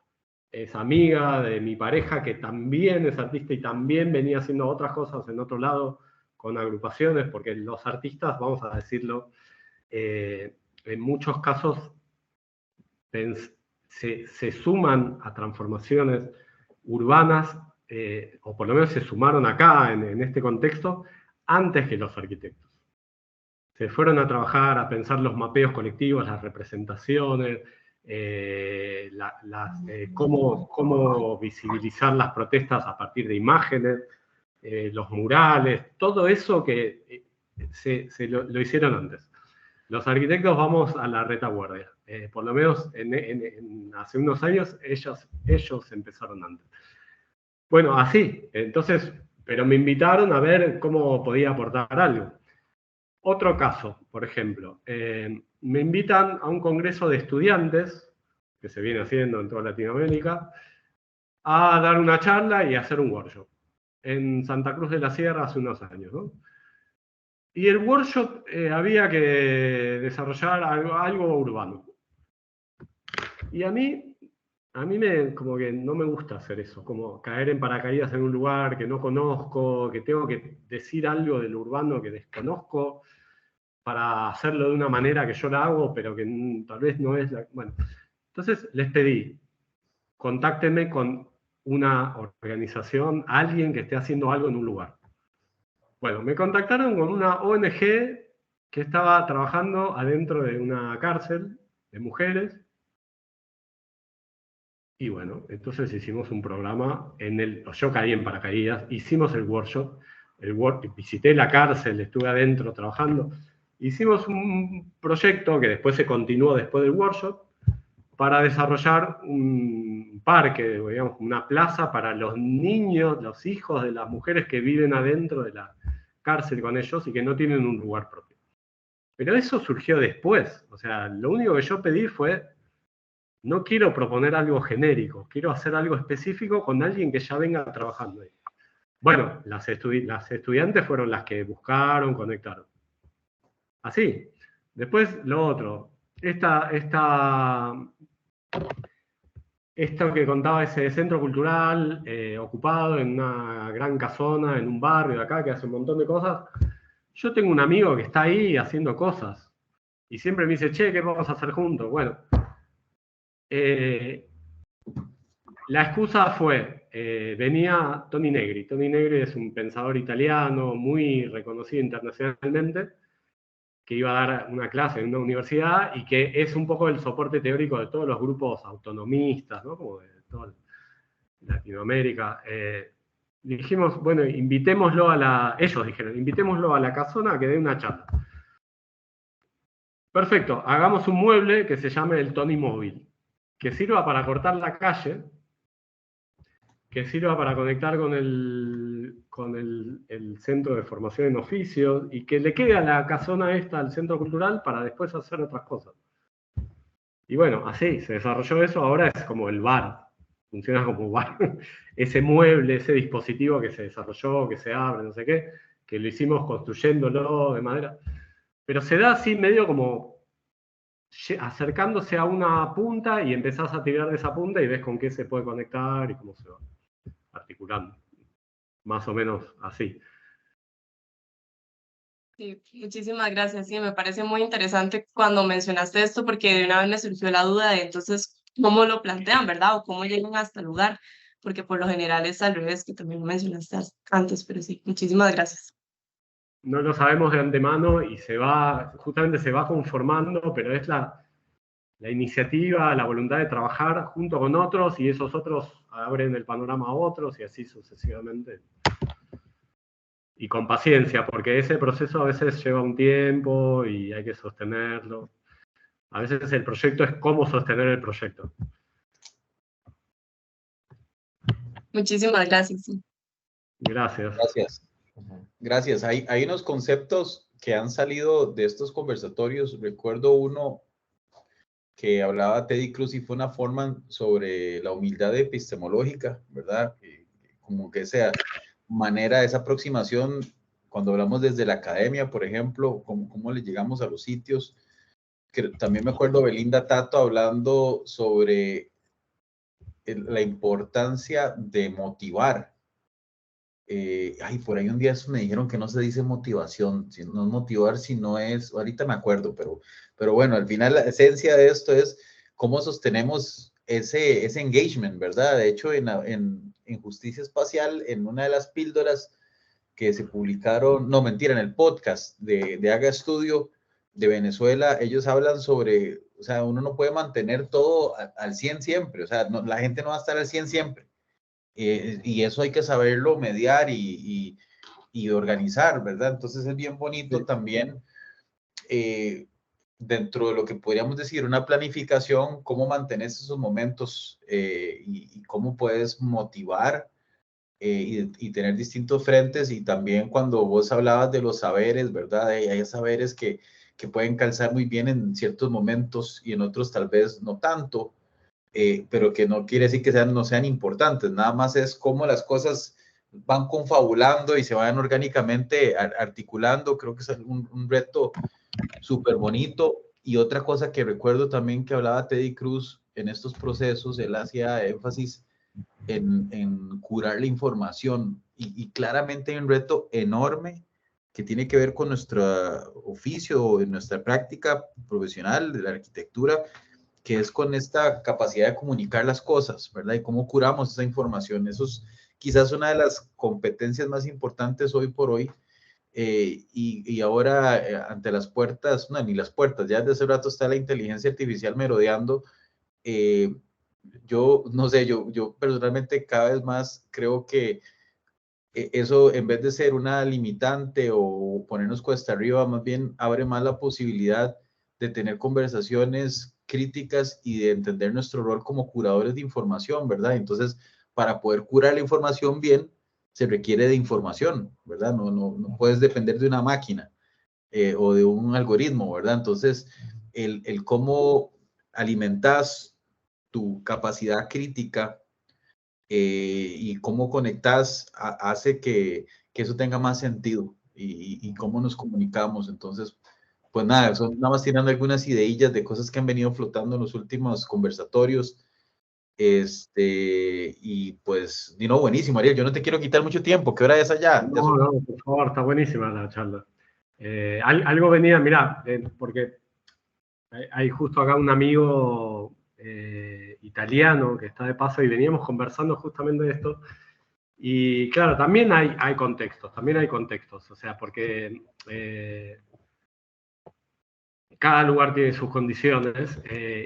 es amiga de mi pareja, que también es artista y también venía haciendo otras cosas en otro lado con agrupaciones, porque los artistas, vamos a decirlo, en muchos casos se suman a transformaciones urbanas, o por lo menos se sumaron acá en este contexto, antes que los arquitectos. Se fueron a trabajar, a pensar los mapeos colectivos, las representaciones, cómo visibilizar las protestas a partir de imágenes, los murales, todo eso que lo hicieron antes. Los arquitectos vamos a la retaguardia. Por lo menos hace unos años ellos empezaron antes. Bueno, así. Entonces, pero me invitaron a ver cómo podía aportar algo. Otro caso, por ejemplo, me invitan a un congreso de estudiantes, que se viene haciendo en toda Latinoamérica, a dar una charla y hacer un workshop en Santa Cruz de la Sierra hace unos años, ¿no? Y el workshop había que desarrollar algo urbano. Y a mí como que no me gusta hacer eso, como caer en paracaídas en un lugar que no conozco, que tengo que decir algo del urbano que desconozco para hacerlo de una manera que yo la hago, pero que tal vez no es la... Bueno, entonces les pedí, contáctenme con una organización, alguien que esté haciendo algo en un lugar. Bueno, me contactaron con una ONG que estaba trabajando adentro de una cárcel de mujeres. Y bueno, entonces hicimos un programa yo caí en paracaídas, hicimos el workshop, visité la cárcel, estuve adentro trabajando. Hicimos un proyecto que después se continuó después del workshop para desarrollar un parque, digamos, una plaza para los niños, los hijos de las mujeres que viven adentro de la cárcel con ellos y que no tienen un lugar propio. Pero eso surgió después. O sea, lo único que yo pedí fue no quiero proponer algo genérico, quiero hacer algo específico con alguien que ya venga trabajando ahí. Bueno, las estudiantes fueron las que buscaron, conectaron. Así. Después, lo otro. Esto que contaba ese centro cultural ocupado en una gran casona, en un barrio de acá, que hace un montón de cosas. Yo tengo un amigo que está ahí haciendo cosas. Y siempre me dice, che, ¿qué vamos a hacer juntos? Bueno. La excusa fue, venía Toni Negri. Toni Negri es un pensador italiano muy reconocido internacionalmente, que iba a dar una clase en una universidad y que es un poco el soporte teórico de todos los grupos autonomistas, ¿no? Como de toda Latinoamérica. Dijimos, bueno, ellos dijeron, invitémoslo a la casona a que dé una charla. Perfecto, hagamos un mueble que se llame el Toni Móvil, que sirva para cortar la calle, que sirva para conectar con el centro de formación en oficios y que le quede a la casona esta, al centro cultural, para después hacer otras cosas. Y bueno, así se desarrolló eso, ahora es como el bar, funciona como bar. Ese mueble, ese dispositivo que se desarrolló, que se abre, no sé qué, que lo hicimos construyéndolo de madera. Pero se da así medio como acercándose a una punta y empezás a tirar de esa punta y ves con qué se puede conectar y cómo se va articulando. Más o menos así. Sí, muchísimas gracias. Sí, me parece muy interesante cuando mencionaste esto porque de una vez me surgió la duda de entonces cómo lo plantean, ¿verdad? O cómo llegan hasta el lugar, porque por lo general es al revés, que también lo mencionaste antes, pero sí, muchísimas gracias. No lo sabemos de antemano y justamente se va conformando, pero es la iniciativa, la voluntad de trabajar junto con otros y esos otros abren el panorama a otros y así sucesivamente. Y con paciencia, porque ese proceso a veces lleva un tiempo y hay que sostenerlo. A veces el proyecto es cómo sostener el proyecto. Muchísimas gracias. Sí. Gracias. Gracias. Gracias. Hay unos conceptos que han salido de estos conversatorios. Recuerdo uno que hablaba Teddy Cruz y fue una forma sobre la humildad epistemológica, ¿verdad? Como que esa manera, esa aproximación, cuando hablamos desde la academia, por ejemplo, cómo le llegamos a los sitios. Que también me acuerdo Belinda Tato hablando sobre la importancia de motivar. Por ahí un día me dijeron que no se dice motivación, no es motivar, sino es, ahorita me acuerdo, pero bueno, al final la esencia de esto es cómo sostenemos ese engagement, ¿verdad? De hecho, en Justicia Espacial, en una de las píldoras que se publicaron, no, mentira, en el podcast de Haga Estudio de Venezuela, ellos hablan sobre, o sea, uno no puede mantener todo al 100 siempre, o sea, la gente no va a estar al 100 siempre. Y eso hay que saberlo mediar y organizar, ¿verdad? Entonces es bien bonito también, dentro de lo que podríamos decir una planificación, cómo mantenés esos momentos y cómo puedes motivar y tener distintos frentes. Y también cuando vos hablabas de los saberes, ¿verdad? Hay saberes que pueden calzar muy bien en ciertos momentos y en otros tal vez no tanto. Pero que no quiere decir que no sean importantes, nada más es cómo las cosas van confabulando y se van orgánicamente articulando. Creo que es un reto súper bonito. Y otra cosa que recuerdo también que hablaba Teddy Cruz en estos procesos, él hacía énfasis en curar la información y claramente hay un reto enorme que tiene que ver con nuestro oficio, nuestra práctica profesional de la arquitectura, que es con esta capacidad de comunicar las cosas, ¿verdad? Y cómo curamos esa información. Eso es quizás una de las competencias más importantes hoy por hoy. Y ahora, ante las puertas, no, ni las puertas, ya desde hace rato está la inteligencia artificial merodeando. Yo no sé, yo personalmente cada vez más creo que eso, en vez de ser una limitante o ponernos cuesta arriba, más bien abre más la posibilidad de tener conversaciones críticas y de entender nuestro rol como curadores de información, ¿verdad? Entonces, para poder curar la información bien, se requiere de información, ¿verdad? No puedes depender de una máquina o de un algoritmo, ¿verdad? Entonces, el cómo alimentas tu capacidad crítica y cómo conectas hace que eso tenga más sentido y cómo nos comunicamos. Entonces, pues nada, son nada más tirando algunas ideillas de cosas que han venido flotando en los últimos conversatorios. Y pues, buenísimo, Ariel, yo no te quiero quitar mucho tiempo, ¿qué hora es allá? No, no, por favor, está buenísima la charla. Algo venía, mirá, porque hay justo acá un amigo italiano que está de paso y veníamos conversando justamente de esto. Y claro, también hay contextos, o sea, porque cada lugar tiene sus condiciones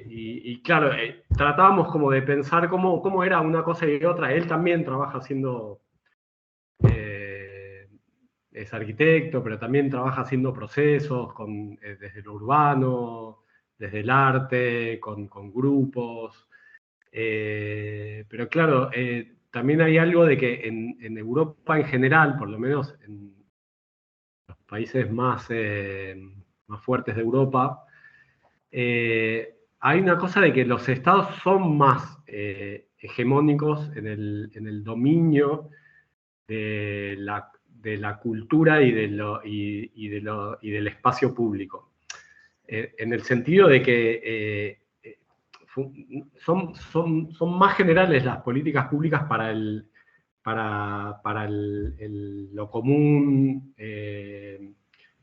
y claro, tratábamos como de pensar cómo era una cosa y otra. Él también trabaja haciendo, es arquitecto, pero también trabaja haciendo procesos desde lo urbano, desde el arte, con grupos. Pero claro, también hay algo de que en Europa en general, por lo menos en los países más fuertes de Europa, hay una cosa de que los estados son más hegemónicos en el dominio de la cultura y del espacio público. En el sentido de que son más generales las políticas públicas para lo común, el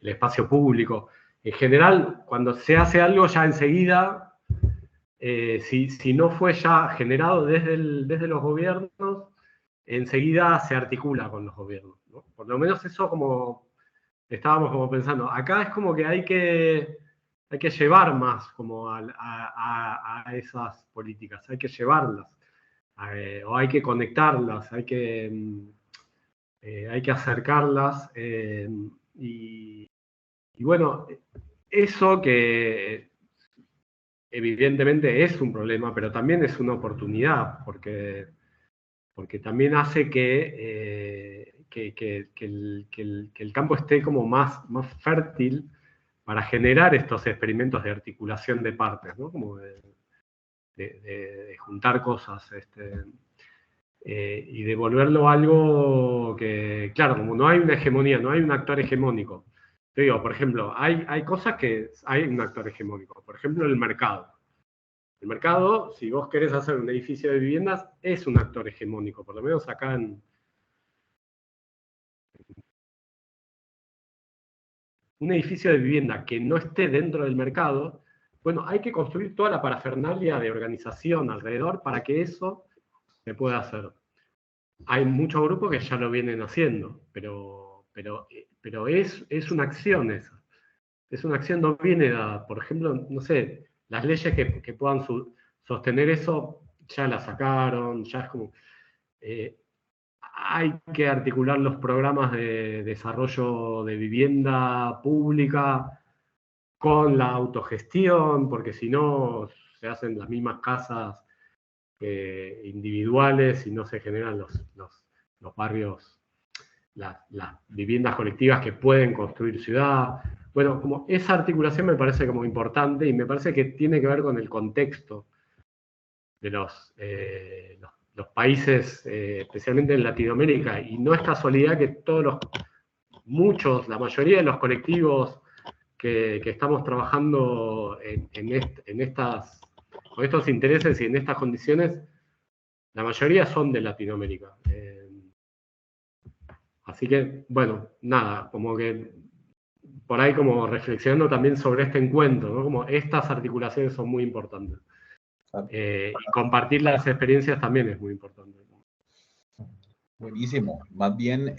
espacio público. En general, cuando se hace algo ya enseguida, si no fue ya generado desde los gobiernos, enseguida se articula con los gobiernos, ¿no? Por lo menos eso como estábamos como pensando. Acá es como que hay que llevar más como a esas políticas, hay que llevarlas, o hay que conectarlas, hay que acercarlas. Y bueno, eso que evidentemente es un problema, pero también es una oportunidad, porque también hace que el campo esté como más fértil para generar estos experimentos de articulación de partes, ¿no? Como de juntar cosas, y de volverlo algo que, claro, como no hay una hegemonía, no hay un actor hegemónico. Te digo, por ejemplo, hay cosas que hay un actor hegemónico, por ejemplo, el mercado. El mercado, si vos querés hacer un edificio de viviendas, es un actor hegemónico, por lo menos acá un edificio de vivienda que no esté dentro del mercado, bueno, hay que construir toda la parafernalia de organización alrededor para que eso se pueda hacer. Hay muchos grupos que ya lo vienen haciendo, pero es una acción eso. Es una acción, no viene dada. Por ejemplo, no sé, las leyes que puedan sostener eso, ya las sacaron, ya es como... hay que articular los programas de desarrollo de vivienda pública con la autogestión, porque si no se hacen las mismas casas individuales y no se generan los barrios, las viviendas colectivas que pueden construir ciudad. Bueno, como esa articulación me parece como importante y me parece que tiene que ver con el contexto de los países, especialmente en Latinoamérica, y no es casualidad que la mayoría de los colectivos que estamos trabajando con estos intereses y en estas condiciones, la mayoría son de Latinoamérica. Así que, bueno, nada, como que por ahí como reflexionando también sobre este encuentro, ¿no? Como estas articulaciones son muy importantes. Y compartir las experiencias también es muy importante. Buenísimo. Más bien,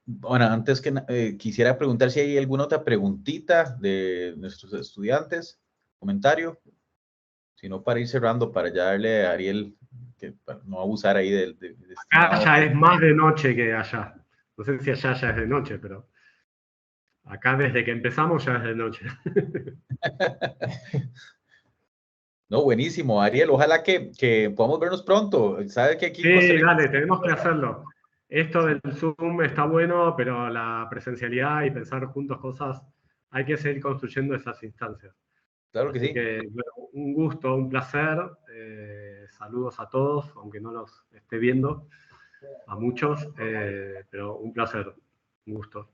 bueno, antes que quisiera preguntar si hay alguna otra preguntita de nuestros estudiantes, comentario. Si no, para ir cerrando, para ya darle a Ariel, para no abusar ahí de acá ya es más de noche que allá. No sé si allá ya es de noche, pero acá desde que empezamos ya es de noche. No, buenísimo, Ariel. Ojalá que podamos vernos pronto. ¿Sabe que aquí? Sí, dale, tenemos que hacerlo. Esto del Zoom está bueno, pero la presencialidad y pensar juntos cosas, hay que seguir construyendo esas instancias. Claro que Así sí. que, bueno, un gusto, un placer. saludos a todos, aunque no los esté viendo, a muchos, pero un placer, un gusto.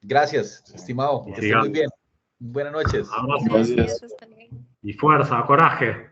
Gracias, estimado. Que esté muy bien. Buenas noches. Abrazo. Gracias. Hasta luego. Y fuerza, coraje.